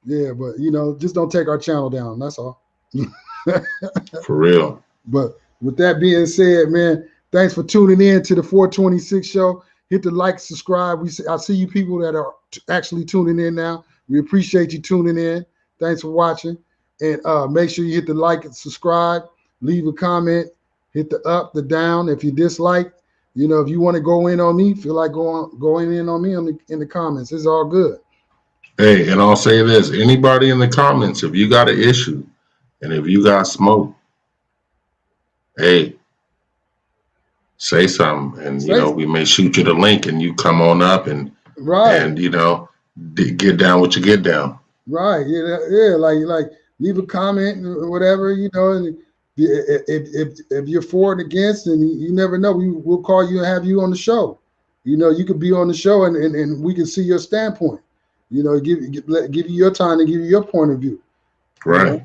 Yeah, but you know, just don't take our channel down. That's all. For real. But with that being said, man, thanks for tuning in to the 426 show. Hit the like, subscribe. I see you people that are actually tuning in now. We appreciate you tuning in. Thanks for watching. And make sure you hit the like and subscribe. Leave a comment. Hit the up, the down. If you dislike, you know, if you want to go in on me, feel like going in on me in the comments. It's all good. Hey, and I'll say this. Anybody in the comments, if you got an issue and if you got smoke, hey, say something, and you know we may shoot you the link, and you come on up and you know get down what you get down. Right? Yeah. Like leave a comment or whatever, you know. And if you're for and against, and you never know, we'll call you and have you on the show. You know, you could be on the show, and we can see your standpoint. You know, give you your time to give you your point of view. Right.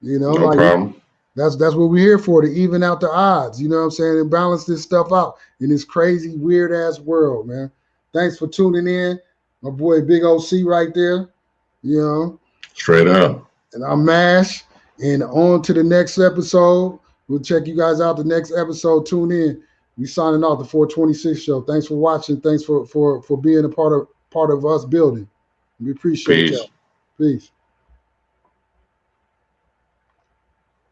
You know, no problem. That's what we're here for, to even out the odds, you know what I'm saying, and balance this stuff out in this crazy, weird ass world, man. Thanks for tuning in. My boy Big OC right there, you know. Straight up. And I'm Mash. And on to the next episode. We'll check you guys out the next episode. Tune in. We signing off the 426 show. Thanks for watching. Thanks for being a part of us building. We appreciate y'all. Peace.